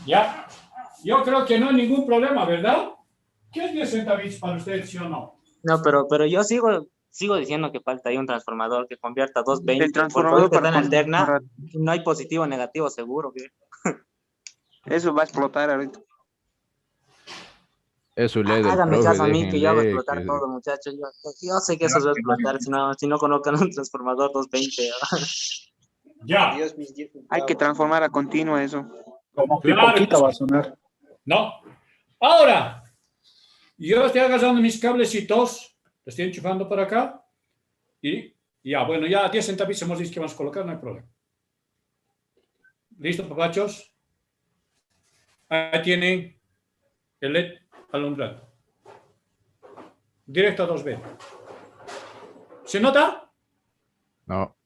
Ya, yo creo que no hay ningún problema, ¿verdad? ¿Qué es 10 centavitos para ustedes, sí o no? No, pero yo sigo sigo diciendo que falta ahí un transformador que convierta 220. El transformador Porque para está en alterna, para- no hay positivo o negativo seguro. eso va a explotar ahorita. Es su ley del Háganme profe, caso a mí que yo hago déjenle explotar que... todo, muchachos. Yo sé que eso va a explotar si no colocan un transformador 220. Ya. Hay que transformar a continuo eso. Como Claro pipoquita que va a sonar. No. Ahora, yo estoy agarrando mis cablecitos, los estoy enchufando por acá. Y ya, bueno, ya 10 centavis hemos dicho que vamos a colocar, no hay problema. ¿Listo, papachos? Ahí tienen el LED alumbrando. Directo a 2B. ¿Se nota? No.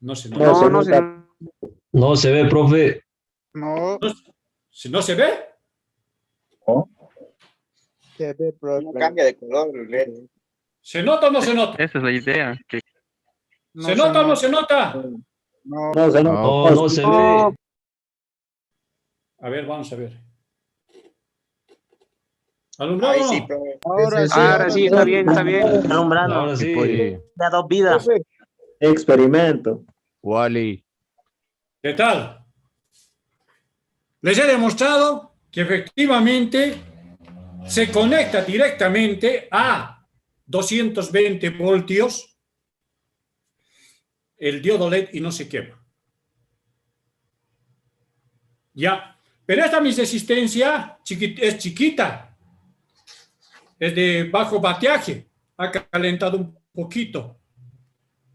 No se nota. No, no se. No se ve, profe. No. ¿No se ve? Se ve, no cambia de color el LED. ¿Se nota o no se nota? Esa es la idea. Que... ¿Se nota o no se nota? No, No se ve. A ver, vamos a ver. ¿Alumbrado o no? Ahora sí, está bien, está bien. Alumbrando. Ahora sí. Da 2 vidas. Experimento. Wally. ¿Qué tal? Les he demostrado que efectivamente se conecta directamente a 220 voltios el diodo LED y no se quema. Ya, pero esta mi resistencia es chiquita, es de bajo bateaje, ha calentado un poquito.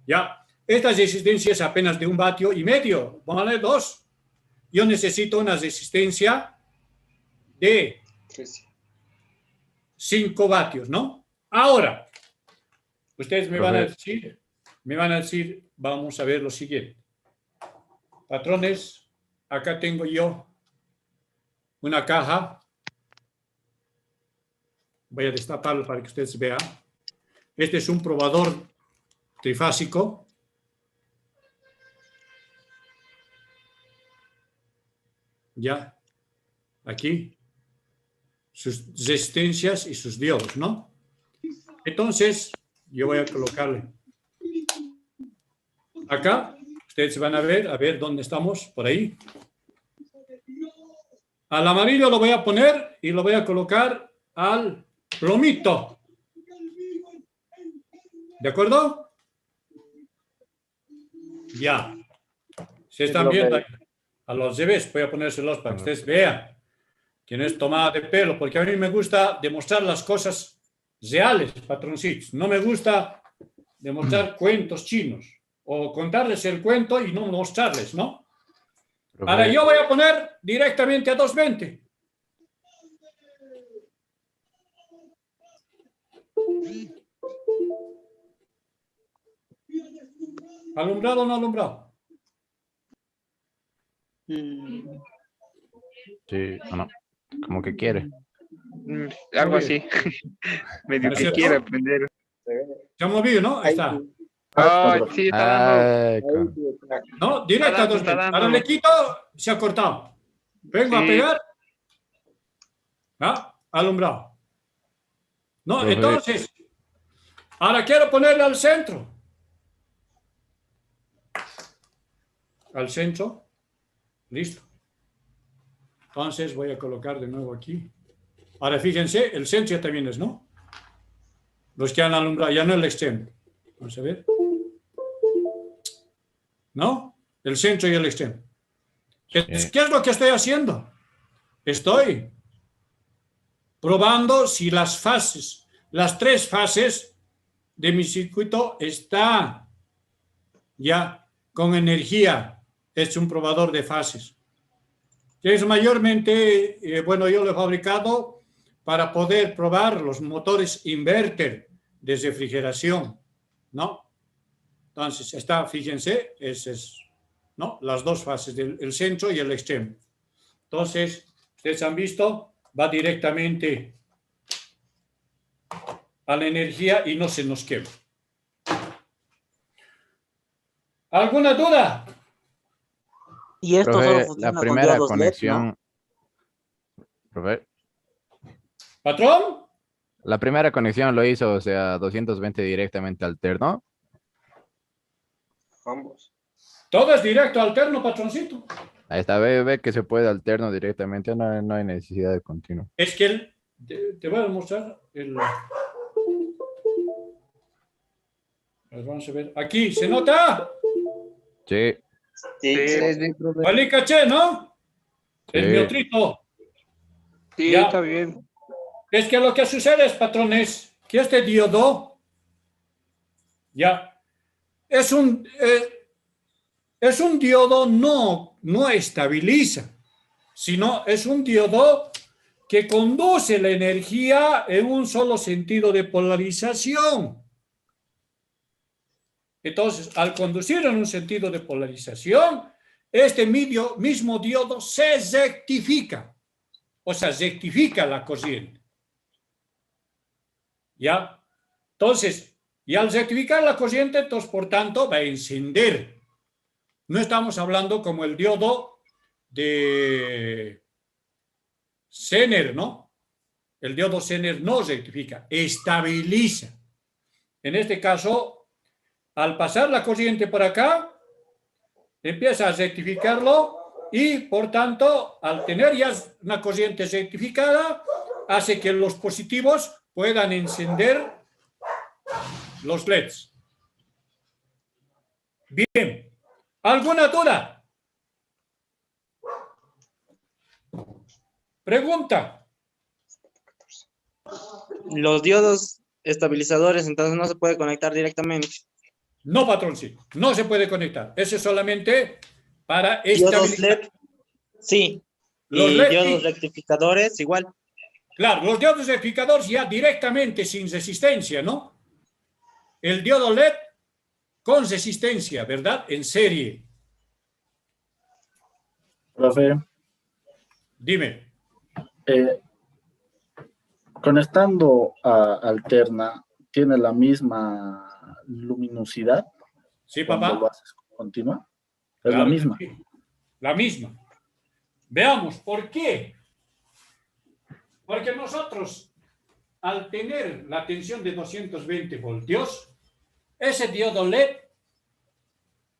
Ya, esta resistencia es apenas de 1,5 vatio, vamos a ver 2. Yo necesito una resistencia de 5 vatios, ¿no? Ahora, ustedes me van a decir, vamos a ver lo siguiente. Patrones, acá tengo yo una caja. Voy a destaparlo para que ustedes vean. Este es un probador trifásico. Ya, aquí, sus resistencias y sus diodos, ¿no? Entonces, yo voy a colocarle acá. Ustedes van a ver dónde estamos, por ahí. Al amarillo lo voy a poner y lo voy a colocar al plomito. ¿De acuerdo? Ya. Se están viendo ahí. A los bebés voy a ponérselos para que ustedes vean que no es tomada de pelo, porque a mí me gusta demostrar las cosas reales, patroncitos. No me gusta demostrar cuentos chinos o contarles el cuento y no mostrarles, ¿no? Ahora yo voy a poner directamente a 220. ¿Alumbrado o no alumbrado? Sí, o no. Como que quiere. Algo así. Medio que quiere aprender. Se ha movido, ¿no? Ahí está. Sí, está dando. No, directo a 220. Ahora le quito, se ha cortado. Vengo a pegar. ¿Ah? Alumbrado. No, Profe. entonces, ahora quiero ponerle al centro. Al centro. Listo. Entonces voy a colocar de nuevo aquí. Ahora fíjense, el centro ya también es, ¿no? Los que han alumbrado, ya no el extremo. Vamos a ver. ¿No? El centro y el extremo. ¿Qué es lo que estoy haciendo? Estoy probando si las fases, las 3 fases de mi circuito está ya con energía. Es un probador de fases. Que es mayormente, bueno, yo lo he fabricado para poder probar los motores inverter de refrigeración, ¿no? Entonces, está, fíjense, ese es, ¿no? Las 2 fases, el centro y el extremo. Entonces, ustedes han visto, va directamente a la energía y no se nos quema. ¿Alguna duda? Y esto Profe, solo la funciona con primera diodos LED, conexión. ¿no? Profe, ¿Patrón? La primera conexión lo hizo, o sea, 220 directamente alterno. Ambos. Todo es directo, alterno, patroncito. Ahí está, ve que se puede alterno directamente, no hay necesidad de continuo. Es que te voy a mostrar vamos a ver. Aquí, ¿se nota? Sí, Sí, Sí. sí, sí, profe. Vale, caché, ¿no? El Sí. miotrito. Sí, Ya. está bien. Es que lo que sucede es, patrones, que este diodo ya es un diodo no estabiliza, sino es un diodo que conduce la energía en un solo sentido de polarización. Entonces, al conducir en un sentido de polarización, este mismo diodo se rectifica, o sea, rectifica la corriente. ¿Ya? Entonces, y al rectificar la corriente, entonces, por tanto, va a encender. No estamos hablando como el diodo de Zener, ¿no? El diodo Zener no rectifica, estabiliza. En este caso, al pasar la corriente por acá, empieza a rectificarlo y, por tanto, al tener ya una corriente rectificada, hace que los positivos puedan encender los LEDs. Bien. ¿Alguna duda? Pregunta. Los diodos estabilizadores, entonces no se puede conectar directamente. No, patroncito, no se puede conectar. Eso es solamente para Diodos estabilizar. LED, sí. Los Y LED, diodos sí. rectificadores, igual. Claro, los diodos rectificadores ya directamente sin resistencia, ¿no? El diodo LED con resistencia, ¿verdad? En serie. Profe, Dime. conectando a alterna, ¿tiene la misma luminosidad Sí, cuando lo papá. haces continua? Es Claro la que misma. sí. La misma. Veamos, ¿por qué? Porque nosotros, al tener la tensión de 220 voltios, ese diodo LED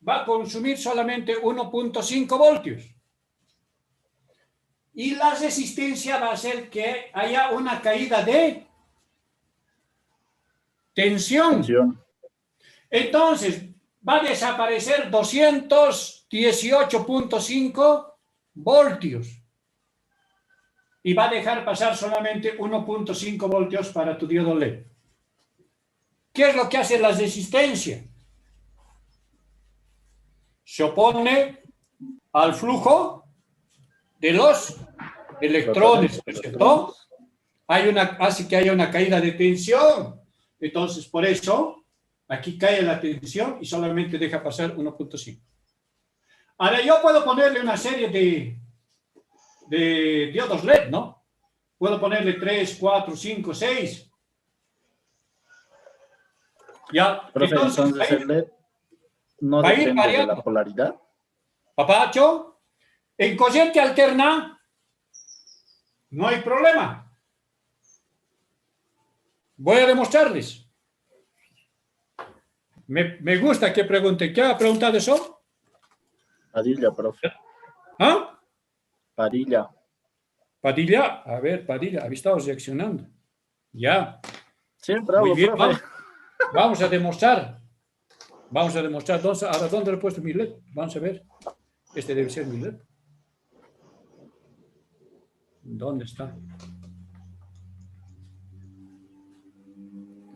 va a consumir solamente 1.5 voltios. Y la resistencia va a hacer que haya una caída de tensión. Entonces, va a desaparecer 218.5 voltios. Y va a dejar pasar solamente 1.5 voltios para tu diodo LED. ¿Qué es lo que hace la resistencia? Se opone al flujo de los electrones, ¿no es cierto? Hace que haya una caída de tensión. Entonces, por eso, aquí cae la tensión y solamente deja pasar 1.5. Ahora, yo puedo ponerle una serie de diodos LED, ¿no? Puedo ponerle 3, 4, 5, 6. Ya, Profe, entonces el LED no va a ir depende de variando. la polaridad. Papacho, en corriente alterna no hay problema. Voy a demostrarles. Me gusta que pregunten. ¿Qué ha preguntado eso? Padilla, profe. ¿Ah? Padilla. Padilla. A ver, Padilla, habéis estado reaccionando. Ya. Siempre Muy hablo, bien, profe. vamos a demostrar. Vamos a demostrar. Ahora, ¿dónde le he puesto mi LED? Vamos a ver. Este debe ser mi LED. ¿Dónde está?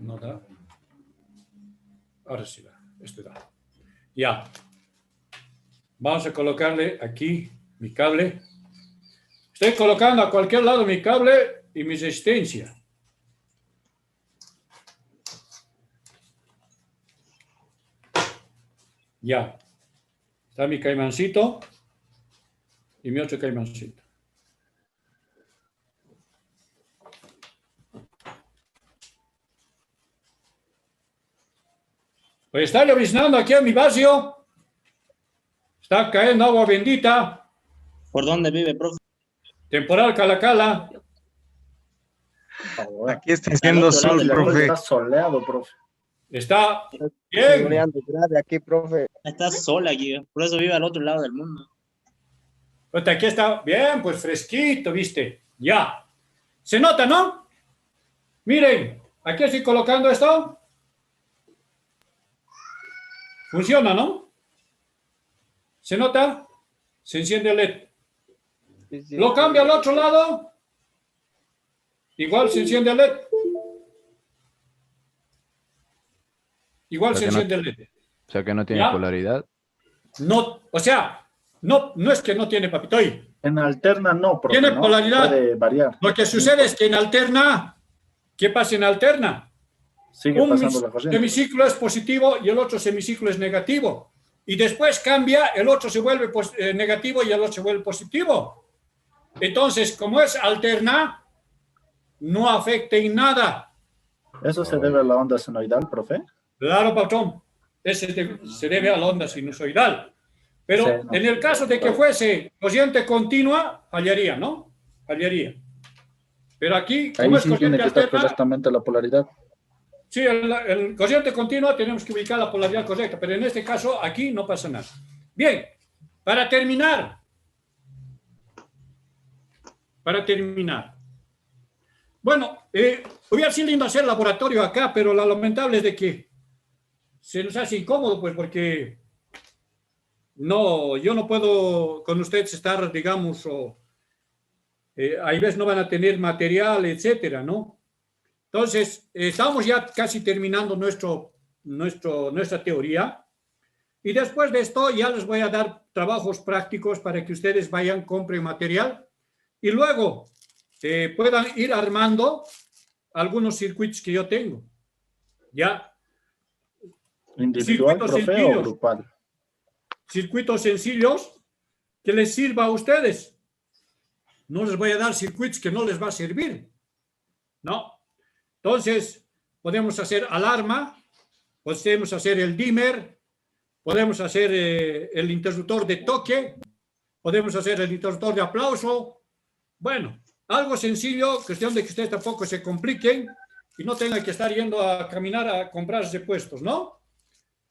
No da. Ahora sí da. Este da. Ya. Vamos a colocarle aquí mi cable. Estoy colocando a cualquier lado mi cable y mi resistencia. Ya. Está mi caimancito y mi otro caimancito. Pues está lloviznando aquí en mi barrio. Está cayendo agua bendita. ¿Por dónde vive, profe? Temporal Cala Cala. Aquí está haciendo sol, profe. Está soleado, profe. Está bien. Grave aquí, profe. Está sola aquí, por eso vive al otro lado del mundo. Pues aquí está bien, pues fresquito, ¿viste? Ya. ¿Se nota, no? Miren, aquí estoy colocando esto. Funciona, ¿no? ¿Se nota? Se enciende el LED. Lo cambio al otro lado. Igual se enciende el LED. Igual se enciende el LED. O sea que no tiene ¿Ya? polaridad. No, o sea, no es que no tiene, papito. En alterna no, profe, Tiene ¿no? polaridad. Puede variar. Lo que sucede es que en alterna, ¿qué pasa en alterna? Sigue Un pasando la corriente. semiciclo es positivo y el otro semiciclo es negativo. Y después cambia, el otro se vuelve negativo y el otro se vuelve positivo. Entonces, como es alterna, no afecta en nada. ¿Eso se debe a la onda senoidal, profe? Claro, patrón. Se debe a la onda sinusoidal. Pero Sí, no. en el caso de que fuese corriente continua, fallaría, ¿no? Fallaría. Pero aquí, como Ahí es sí tiene corriente que estar alterna, correctamente la polaridad. sí, el corriente continua tenemos que ubicar la polaridad correcta, pero en este caso aquí no pasa nada. Bien, para terminar. Bueno, hubiera sido lindo hacer laboratorio acá, pero lo lamentable es de que se nos hace incómodo, pues, porque no, yo no puedo con ustedes estar, digamos, hay veces no van a tener material, etcétera, ¿no? Entonces, estamos ya casi terminando nuestra teoría y después de esto ya les voy a dar trabajos prácticos para que ustedes vayan, compren material y luego puedan ir armando algunos circuitos que yo tengo. ¿Ya? ¿Individual, Circuitos profe, sencillos. o grupal? Circuitos sencillos que les sirva a ustedes. No les voy a dar circuitos que no les va a servir. No. Entonces, podemos hacer alarma, podemos hacer el dimmer, podemos hacer el interruptor de toque, podemos hacer el interruptor de aplauso. Bueno, algo sencillo, cuestión de que ustedes tampoco se compliquen y no tengan que estar yendo a caminar a comprarse puestos, ¿no?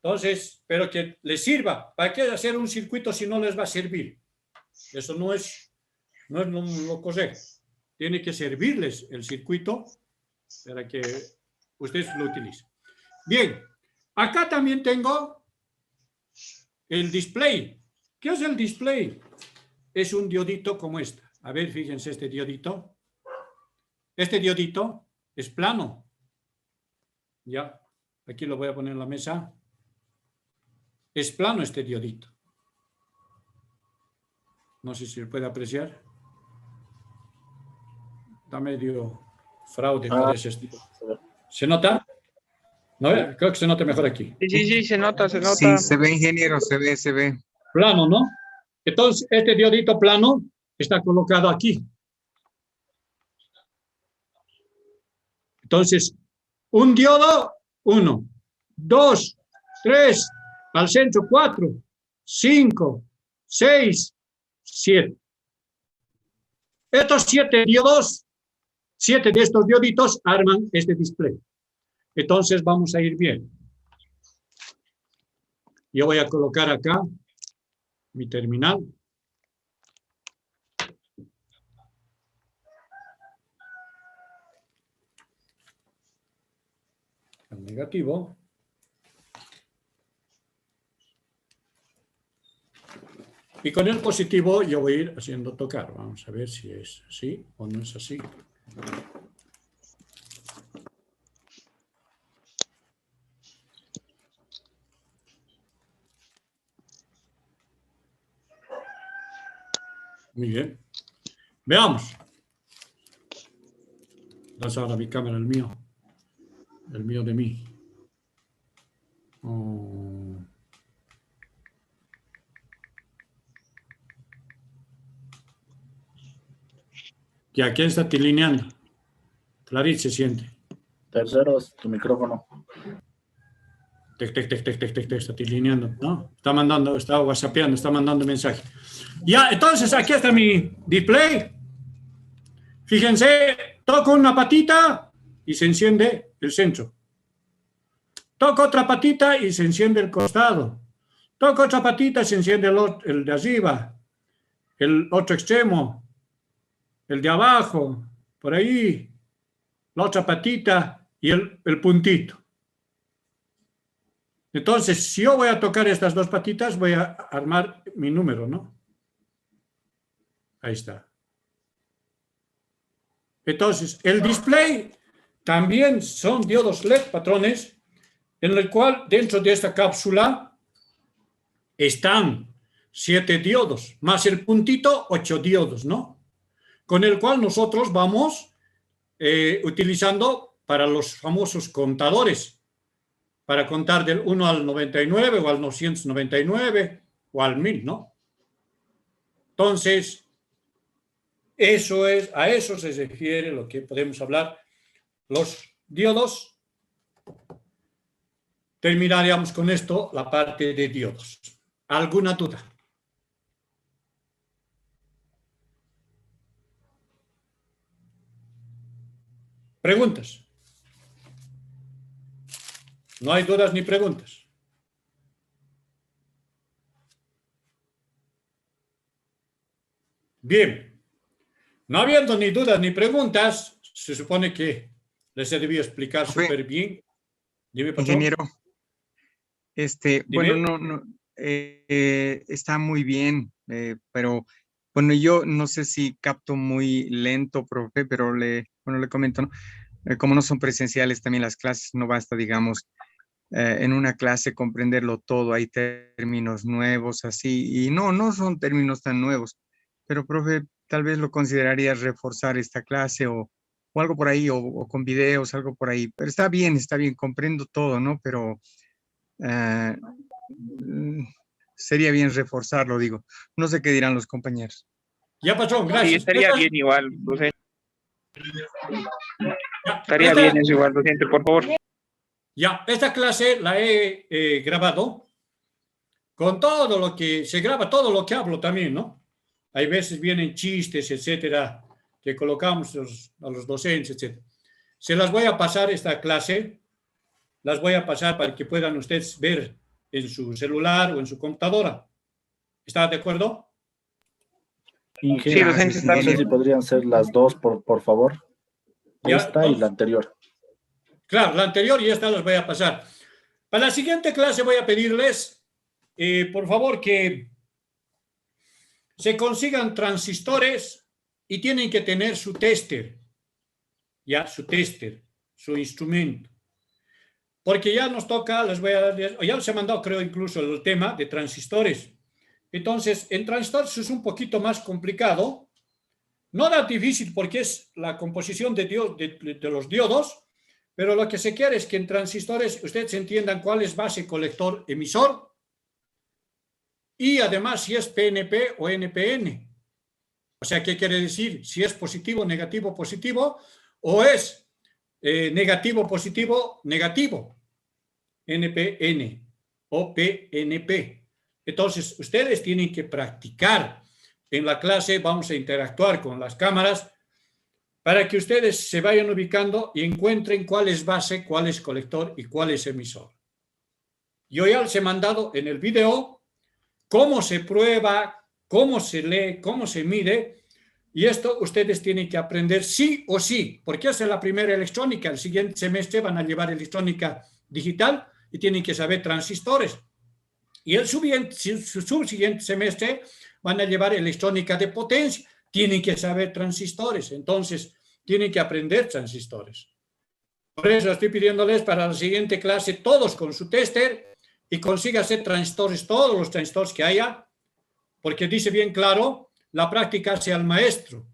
Entonces, pero que les sirva. ¿Para qué hacer un circuito si no les va a servir? Eso no es lo correcto. Tiene que servirles el circuito para que ustedes lo utilicen. Bien, acá también tengo el display. ¿Qué es el display? Es un diodito como este. A ver, fíjense este diodito. Este diodito es plano. Ya, aquí lo voy a poner en la mesa. Es plano este diodito. No sé si se puede apreciar. Está medio fraude, parece esto. ¿Se nota? ¿No? Creo que se nota mejor aquí. Sí, se nota. Sí, se ve, ingeniero, se ve. Plano, ¿no? Entonces, este diodito plano está colocado aquí. Entonces, un diodo, 1, 2, 3, al centro 4, 5, 6, 7. Estos 7 diodos, 7 de estos dioditos arman este display. Entonces vamos a ir bien. Yo voy a colocar acá mi terminal. El negativo. Y con el positivo yo voy a ir haciendo tocar. Vamos a ver si es así o no es así. Muy bien. Veamos. Das ahora mi cámara, el mío. El mío de mí. Oh. ¿Y a quién está tilineando? Clarit se siente. Terceros, tu micrófono. Está tilineando, ¿no? Está mandando, está whatsappeando, está mandando mensaje. Ya, entonces aquí está mi display. Fíjense, Toco una patita y se enciende el centro. Toco otra patita y se enciende el costado. Toco otra patita y se enciende el de arriba, el otro extremo, el de abajo, por ahí, la otra patita y el puntito. Entonces, si yo voy a tocar estas dos patitas, voy a armar mi número, ¿no? Ahí está. Entonces, el display también son diodos LED, patrones, en el cual dentro de esta cápsula están 7 diodos, más el puntito, 8 diodos, ¿no? Con el cual nosotros vamos utilizando para los famosos contadores, para contar del 1 al 99 o al 999 o al 1000, ¿no? Entonces, a eso se refiere lo que podemos hablar. Los diodos, terminaríamos con esto, la parte de diodos. ¿Alguna duda? ¿Preguntas? No hay dudas ni preguntas. Bien. No habiendo ni dudas ni preguntas, se supone que les he debido explicar súper bien. Dime, patrón. Ingeniero, bueno, no, está muy bien, pero bueno, yo no sé si capto muy lento, profe, pero le comento, ¿no? Como no son presenciales también las clases, no basta, digamos, en una clase comprenderlo todo, hay términos nuevos, así, y no son términos tan nuevos, pero profe, tal vez lo consideraría reforzar esta clase o algo por ahí, o con videos, algo por ahí, pero está bien, comprendo todo, ¿no? Pero sería bien reforzarlo, digo, no sé qué dirán los compañeros. Ya, patrón, gracias. Sí, estaría bien igual, docente. Estaría bien eso igual, docente, por favor. Ya, esta clase la he grabado con todo lo que se graba, todo lo que hablo también, ¿no? Hay veces vienen chistes, etcétera, que colocamos a los docentes, etcétera. Se las voy a pasar esta clase, las voy a pasar para que puedan ustedes ver en su celular o en su computadora. ¿Está de acuerdo? Ingeniero, docente, no sé si podrían ser las dos, por favor. Ya, Esta y la anterior. Claro, la anterior y esta las voy a pasar. Para la siguiente clase voy a pedirles, por favor, que se consigan transistores y tienen que tener su tester, ya, su tester, su instrumento. Porque ya nos toca, les voy a dar, ya les he mandado, creo, incluso el tema de transistores. Entonces, en transistores es un poquito más complicado, no tan difícil porque es la composición de los diodos, pero lo que se quiere es que en transistores ustedes entiendan cuál es base, colector, emisor, y además si es PNP o NPN. O sea, ¿qué quiere decir? Si es positivo, negativo, positivo, o es negativo, positivo, negativo. NPN o PNP. Entonces, ustedes tienen que practicar. En la clase vamos a interactuar con las cámaras para que ustedes se vayan ubicando y encuentren cuál es base, cuál es colector y cuál es emisor. Yo ya les he mandado en el video cómo se prueba, cómo se lee, cómo se mide, y esto ustedes tienen que aprender sí o sí, porque esa es la primera electrónica. El siguiente semestre van a llevar electrónica digital y tienen que saber transistores. Y el subsiguiente semestre van a llevar electrónica de potencia, tienen que saber transistores, entonces tienen que aprender transistores. Por eso estoy pidiéndoles para la siguiente clase todos con su tester y consiga hacer transistores, todos los transistores que haya, porque dice bien claro, la práctica hace al maestro,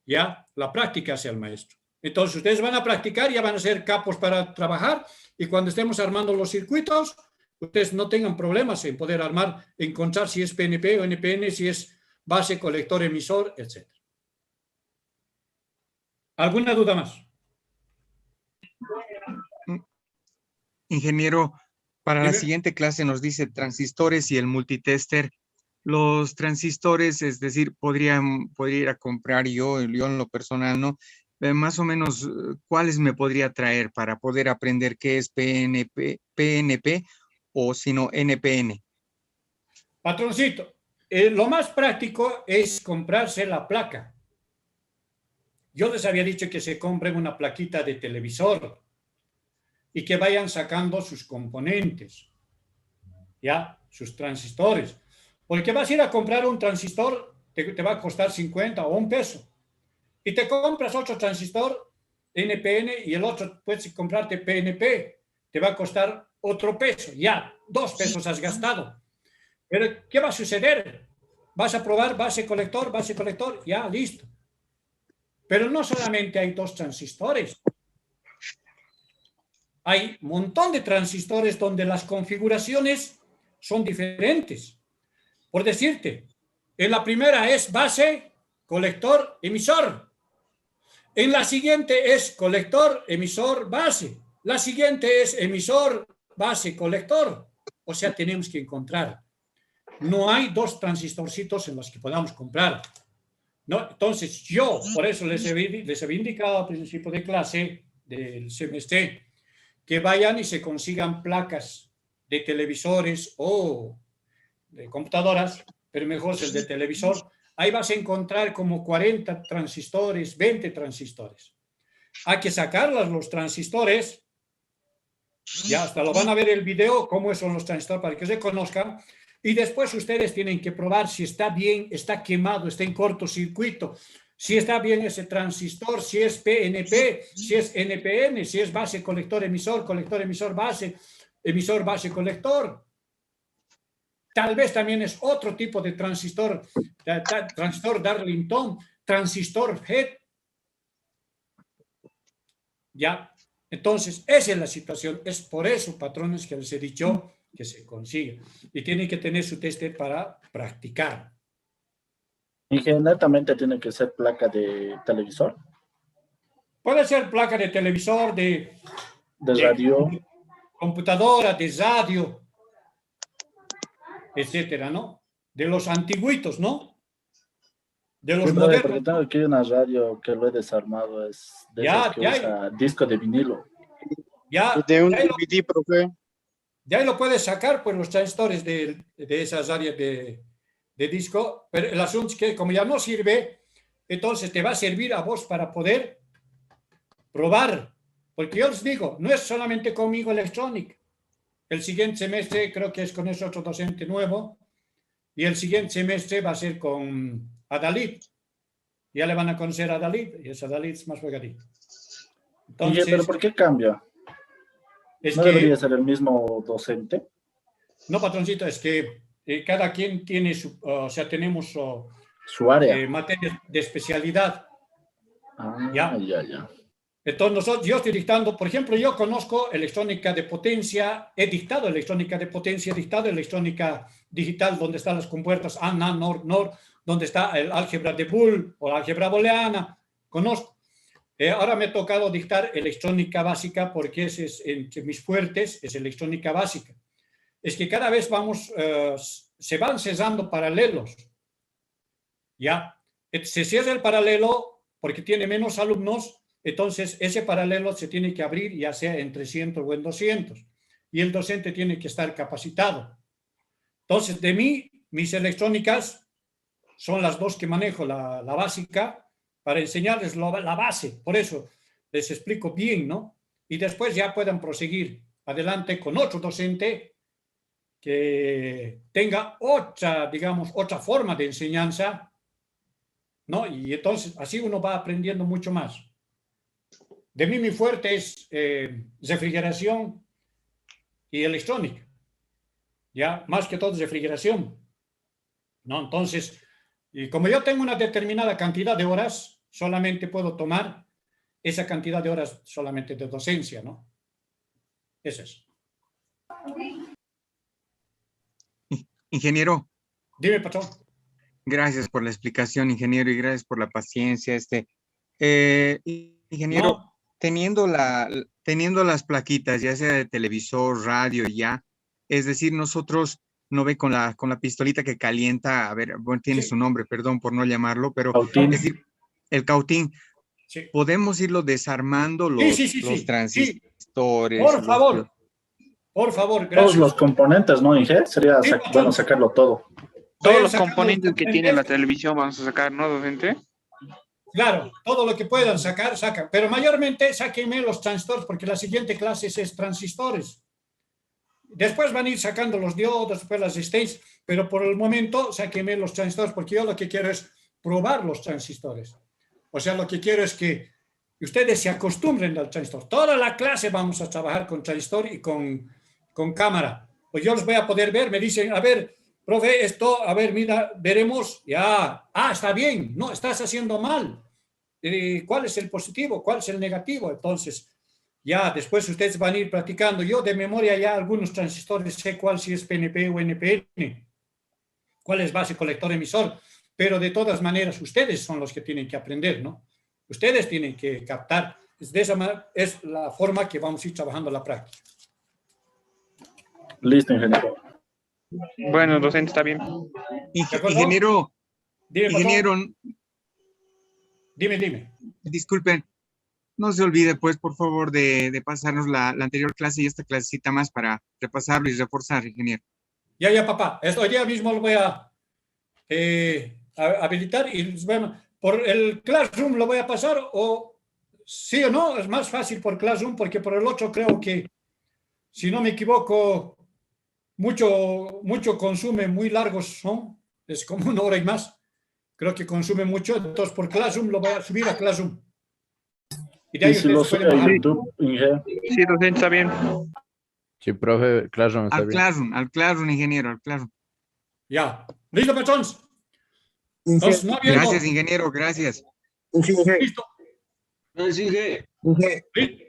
¿ya? La práctica hace al maestro. Entonces ustedes van a practicar, ya van a ser capos para trabajar y cuando estemos armando los circuitos, ustedes no tengan problemas en poder armar, encontrar si es PNP o NPN, si es base, colector, emisor, etc. ¿Alguna duda más? Ingeniero, para la Dime. siguiente clase nos dice transistores y el multitester. Los transistores, es decir, podría ir a comprar yo en lo personal, ¿no? más o menos, ¿cuáles me podría traer para poder aprender qué es PNP o si no NPN? Patroncito, lo más práctico es comprarse la placa. Yo les había dicho que se compren una plaquita de televisor y que vayan sacando sus componentes, ya, sus transistores. Porque vas a ir a comprar un transistor, te va a costar 50 o $1. Y te compras otro transistor NPN y el otro puedes comprarte PNP. Te va a costar otro peso. Ya, $2 has gastado. Pero, ¿qué va a suceder? Vas a probar base colector, ya, listo. Pero no solamente hay 2 transistores. Hay un montón de transistores donde las configuraciones son diferentes. Por decirte, en la primera es base, colector, emisor. En la siguiente es colector, emisor, base. La siguiente es emisor, base, colector. O sea, tenemos que encontrar. No hay 2 transistorcitos en los que podamos comprar. ¿No? Entonces, yo, por eso les había indicado al principio de clase del semestre que vayan y se consigan placas de televisores o de computadoras, pero mejor es el de televisor. Ahí vas a encontrar como 40 transistores, 20 transistores. Hay que sacarlos los transistores. Ya hasta lo van a ver el video, cómo son los transistores para que se conozcan. Y después ustedes tienen que probar si está bien, está quemado, está en cortocircuito, si está bien ese transistor, si es PNP, si es NPN, si es base, colector, emisor, base, colector. Tal vez también es otro tipo de transistor, transistor Darlington, transistor FET. Ya, entonces esa es la situación. Es por eso, patrones, que les he dicho que se consigue. Y tienen que tener su teste para practicar. Inmediatamente tiene que ser placa de televisor. Puede ser placa de televisor, de radio, computadora, de radio, etcétera, ¿no? De los antiguitos, ¿no? De los modernos. Porque tengo aquí una radio que lo he desarmado, es de ya, que usa disco de vinilo. Ya, de un DVD, profe. De ahí lo puedes sacar, pues, los transistores de esas áreas de disco, pero el asunto es que como ya no sirve, entonces te va a servir a vos para poder probar, porque yo les digo, no es solamente conmigo Electronic. El siguiente semestre creo que es con ese otro docente nuevo, y el siguiente semestre va a ser con Adalid. Ya le van a conocer a Adalid, y ese Adalid es más jugadito. Entonces, pero ¿por qué cambia? ¿No debería ser el mismo docente? No, patroncito, es que cada quien tiene su, o sea, tenemos su área. Materias de especialidad. Ya. Entonces, yo estoy dictando, por ejemplo, yo conozco electrónica de potencia, he dictado electrónica de potencia, he dictado electrónica digital, donde están las compuertas ANA, NOR, donde está el álgebra de Boole o la álgebra booleana, conozco. Ahora me ha tocado dictar electrónica básica porque ese es entre mis fuertes, es electrónica básica. Es que cada vez se van cesando paralelos. Ya, se cierra el paralelo porque tiene menos alumnos, entonces ese paralelo se tiene que abrir ya sea en 300 o en 200 y el docente tiene que estar capacitado. Entonces, de mí, mis electrónicas son las 2 que manejo, la básica, para enseñarles la base. Por eso les explico bien, ¿no? Y después ya puedan proseguir adelante con otro docente que tenga otra, digamos, otra forma de enseñanza, ¿no? Y entonces así uno va aprendiendo mucho más. De mí mi fuerte es refrigeración y electrónica. Ya, más que todo es refrigeración, ¿no? Entonces, y como yo tengo una determinada cantidad de horas, solamente puedo tomar esa cantidad de horas solamente de docencia, ¿no? Eso es. Ingeniero. Dime, patrón. Gracias por la explicación, ingeniero, y gracias por la paciencia. Ingeniero, No. teniendo las plaquitas, ya sea de televisor, radio, ya, es decir, nosotros no ve con la pistolita que calienta, a ver, bueno, tiene su nombre, perdón por no llamarlo, pero cautín. es decir, el cautín, Sí. podemos irlo desarmando los, sí. los transistores. Por favor. Por favor, Todos gracias. los componentes, ¿no, Inge? Sería Sí, bueno sacarlo todo. Todos Vayan los sacando componentes que tiene la componentes. televisión vamos a sacar, ¿no, docente? Claro, todo lo que puedan sacar, sacan. Pero mayormente sáquenme los transistores, porque la siguiente clase es transistores. Después van a ir sacando los diodos, después las states, pero por el momento sáquenme los transistores, porque yo lo que quiero es probar los transistores. O sea, lo que quiero es que ustedes se acostumbren al transistor. Toda la clase vamos a trabajar con transistor y con cámara. Pues yo los voy a poder ver, me dicen, a ver, profe, esto, a ver, mira, veremos, ya, está bien, no, estás haciendo mal. ¿Cuál es el positivo? ¿Cuál es el negativo? Entonces, ya después ustedes van a ir practicando. Yo de memoria ya algunos transistores sé cuál si es PNP o NPN, cuál es base, colector, emisor, pero de todas maneras ustedes son los que tienen que aprender, ¿no? Ustedes tienen que captar. De esa manera es la forma que vamos a ir trabajando la práctica. Listo, ingeniero. Bueno, docente, está bien. Ingeniero, Dime, ingeniero, dime. disculpen, no se olvide, pues, por favor, de pasarnos la anterior clase y esta clasecita más para repasarlo y reforzar, ingeniero. Ya, papá. Hoy día mismo lo voy a habilitar y bueno, por el Classroom lo voy a pasar o sí o no, es más fácil por Classroom porque por el otro creo que, si no me equivoco, mucho consume, muy largos son, es como 1 hora y más. Creo que consume mucho, entonces por Classroom lo voy a subir a Classroom. Y de ahí Y si lo ustedes sube pueden a bajar. YouTube, Inge. Sí, docente, está bien. Sí, profe, Classroom está bien. Al Classroom, ingeniero, al Classroom. Ya. ¿Listo, patrons? Entonces, no habiendo- Gracias, ingeniero, gracias. Listo. No, Inge. Listo.